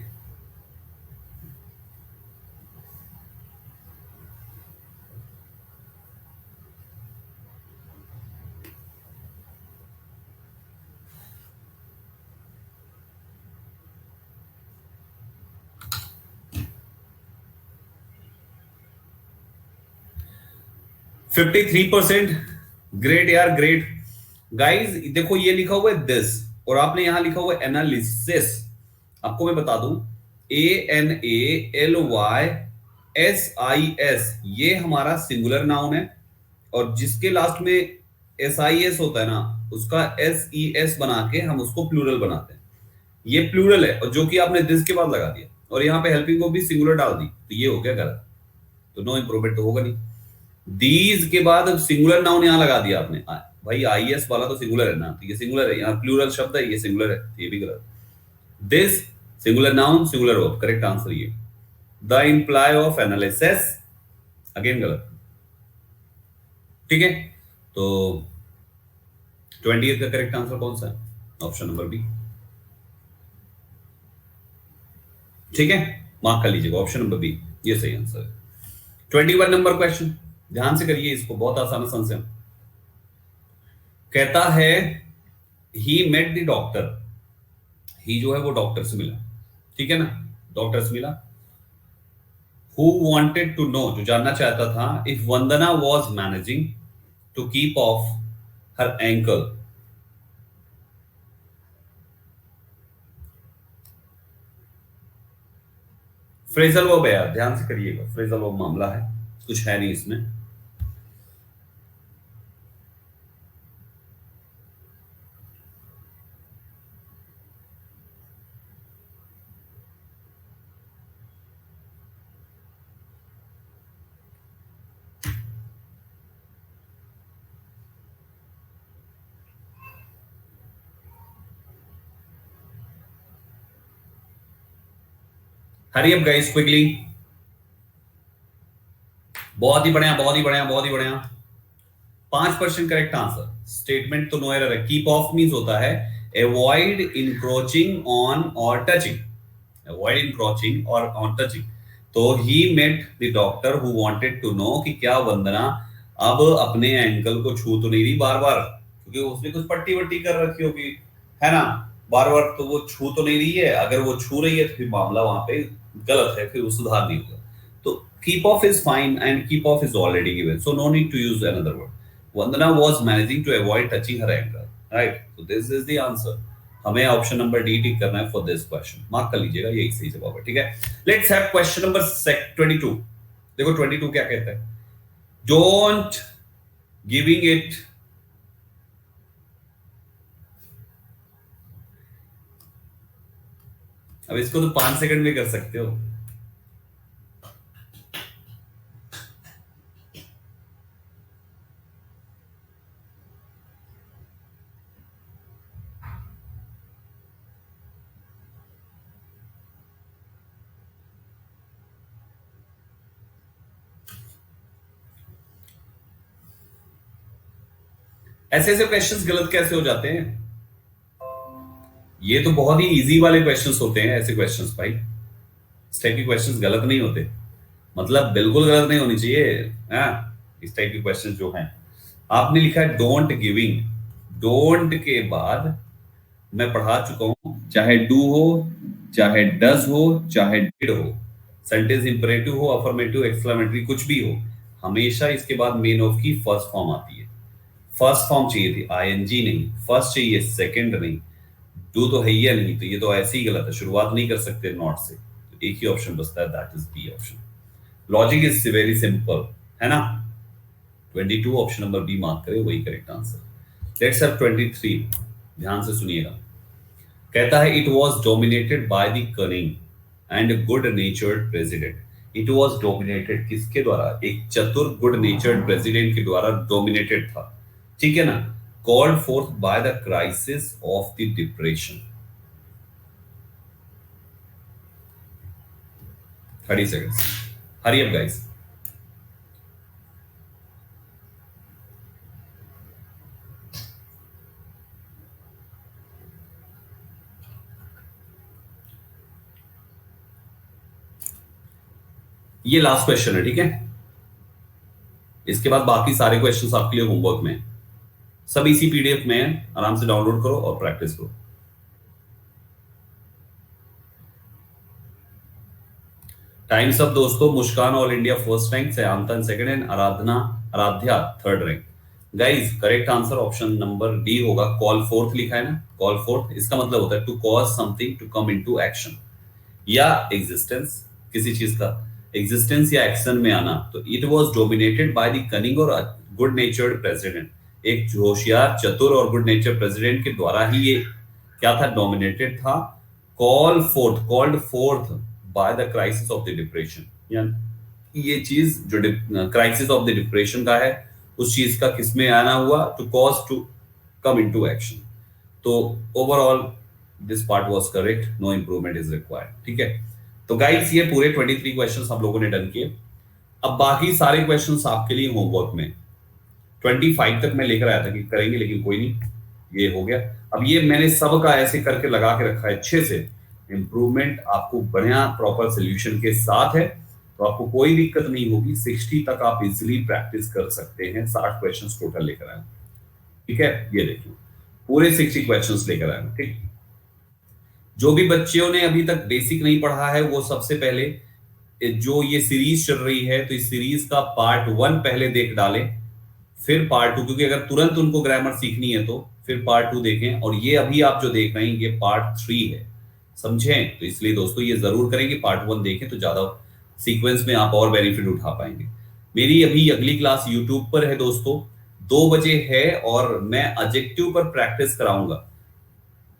%53, ग्रेट यार, ग्रेट। गाइज देखो ये लिखा हुआ है दिस और आपने यहां लिखा हुआ है एनालिसिस। आपको मैं बता दूं, ANALYSIS ये हमारा सिंगुलर नाउन है और जिसके लास्ट में SIS होता है ना, उसका SES बना के हम उसको प्लूरल बनाते हैं। ये प्लूरल है और जो कि आपने दिस के बाद लगा दिया और यहाँ पे हेल्पिंग को भी सिंगुलर डाल दी, तो ये हो गया गलत। तो नो इंप्रूवमेंट तो होगा नहीं। दीज के बाद अब सिंगुलर नाउन यहां लगा दिया आपने, भाई आईएस वाला तो सिंगुलर है ना, तो ये सिंगुलर है, यहाँ प्लूरल शब्द है, ये सिंगुलर है, तो ये भी गलत। This singular noun singular verb, correct answer ये। The imply of analysis, again गलत। ठीक है, तो 20 का करेक्ट आंसर कौन सा है? Option number B. ठीक है, मार्क कर लीजिएगा, ऑप्शन नंबर बी ये सही आंसर है। 21 नंबर क्वेश्चन, ध्यान से करिए इसको, बहुत आसान आसान। कहता है ही मेट द डॉक्टर, ही जो है वो डॉक्टर से मिला, ठीक है ना, डॉक्टर से मिला। हु वांटेड टू नो, जो जानना चाहता था, if Vandana was managing to keep off her ankle. Phrasal verb है यार, ध्यान से करिएगा, फ्रेजल वर्ब मामला है, कुछ है नहीं इसमें। हरी अप गाइस क्विकली, बहुत ही बढ़िया, बहुत ही बढ़िया, बहुत ही बढ़िया। 5% करेक्ट आंसर। स्टेटमेंट तो नो एरर है। कीप ऑफ मींस होता है अवॉइड इंक्रोचिंग ऑन और टचिंग, अवॉइड इंक्रोचिंग और ऑन टचिंग। तो he met the doctor who wanted to know कि क्या वंदना अब अपने एंकल को छू तो नहीं रही बार बार, क्योंकि उसने कुछ पट्टी वट्टी कर रखी होगी, है ना, बार बार, तो वो छू तो नहीं रही है। अगर वो छू रही है तो फिर मामला वहां पे गलत है, फिर वो सुधार नहीं होगा। तो keep off is fine and keep off is already given, so no need to use another word. Vandana was managing to avoid touching her ankle, right? So this is the answer. हमें option number D टिक करना है for this question, mark कर लीजिएगा, यही सही जवाब है। ठीक है, लेट्स हैव क्वेश्चन नंबर 22। देखो 22 क्या कहता है, डोंट गिविंग इट, अब इसको तो 5 सेकंड में कर सकते हो। ऐसे ऐसे क्वेश्चंस गलत कैसे हो जाते हैं? ये तो बहुत ही इजी वाले क्वेश्चंस होते हैं, ऐसे क्वेश्चंस भाई, इस टाइप के क्वेश्चंस गलत नहीं होते, मतलब बिल्कुल गलत नहीं होनी चाहिए। इस टाइप के क्वेश्चंस जो हैं, आपने लिखा है डोंट गिविंग, डोंट के बाद मैं पढ़ा चुका हूं, चाहे डू हो, चाहे डज हो, चाहे डिड हो, सेंटेंस इंपरेटिव हो, अफर्मेटिव, एक्सक्लेमेटरी, कुछ भी हो, हमेशा इसके बाद मेन ऑफ की फर्स्ट फॉर्म आती है। फर्स्ट फॉर्म चाहिए थी, आईएनजी नहीं, फर्स्ट चाहिए, सेकंड नहीं, डू तो है ही या नहीं, तो ये तो ऐसे ही गलत है, शुरुआत नहीं कर सकते नॉट से, तो एक ही ऑप्शन बचता है, that is B option. Logic is very simple, है ना। 22 ऑप्शन नंबर बी मार्क करें, वही करेक्ट आंसर। लेट्स हैव 23, ध्यान से सुनिएगा। कहता है it was dominated by the cunning and good natured president. It was dominated किसके द्वारा? एक चतुर गुड नेचर्ड प्रेसिडेंट के द्वारा डोमिनेटेड था, ठीक है ना। Called fourth by the crisis of the depression. 30 seconds, hurry up guys। ये लास्ट क्वेश्चन है, ठीक है। इसके बाद बाकी सारे क्वेश्चंस आपके लिए होमवर्क में, सब इसी पीडीएफ में है, आराम से डाउनलोड करो और प्रैक्टिस करो। टाइम्स अप दोस्तों। Muskan all India first rank, Sayantan second and Aaradhya third rank. Guys correct answer option number D होगा, कॉल फोर्थ लिखा है ना, कॉल फोर्थ, इसका मतलब होता है to cause something to come into action या एग्जिस्टेंस, किसी चीज का एग्जिस्टेंस या एक्शन में आना। तो it was dominated by the cunning और गुड नेचर्ड प्रेसिडेंट, एक होशियार चतुर और गुड नेचर प्रेसिडेंट के द्वारा ही ये क्या था, डोमिनेटेड था। Called fourth by the crisis of the depression, यानी ये चीज जो क्राइसिस ऑफ द डिप्रेशन का है, उस चीज का किसमें आना हुआ, to cause to come into action. तो overall this part was correct, no improvement is required, ठीक है। तो गाइस ये पूरे 23 क्वेश्चंस हम लोगों ने डन किए। अब बाकी सारे क्वेश्चंस आपके लिए होमवर्क में 25 तक मैं लेकर आया था कि करेंगे, लेकिन कोई नहीं, ये हो गया। अब ये मैंने सबका ऐसे करके लगा के रखा है अच्छे से। इंप्रूवमेंट आपको बढ़िया प्रॉपर सोल्यूशन के साथ है, तो आपको कोई दिक्कत नहीं होगी। 60 तक आप इजिली प्रैक्टिस कर सकते हैं। 60 क्वेश्चंस टोटल लेकर आए, ठीक है। ये देखिए पूरे 60 क्वेश्चंस लेकर आए, ठीक। जो भी बच्चों ने अभी तक बेसिक नहीं पढ़ा है, वो सबसे पहले जो ये सीरीज चल रही है, तो इस सीरीज का पार्ट 1 पहले देख डालें, फिर पार्ट 2, क्योंकि अगर तुरंत उनको ग्रामर सीखनी है तो फिर पार्ट 2 देखें। और ये अभी आप जो देख रहे हैं ये पार्ट 3 है, समझें। तो इसलिए दोस्तों ये जरूर करें कि पार्ट 1 देखें, तो ज्यादा सीक्वेंस में आप और बेनिफिट उठा पाएंगे। मेरी अभी अगली क्लास यूट्यूब पर है दोस्तों, 2 बजे है, और मैं एडजेक्टिव पर प्रैक्टिस कराऊंगा।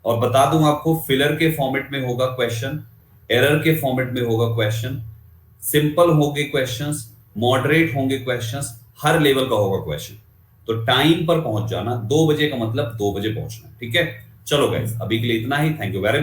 और बता दूं आपको, फिलर के फॉर्मेट में होगा क्वेश्चन, एरर के फॉर्मेट में होगा क्वेश्चन, सिंपल होंगे क्वेश्चंस, मॉडरेट होंगे क्वेश्चंस, हर लेवल का होगा क्वेश्चन। तो टाइम पर पहुंच जाना, 2 बजे का मतलब 2 बजे पहुंचना, ठीक है। चलो गाइस अभी के लिए इतना ही, थैंक यू वेरी मच।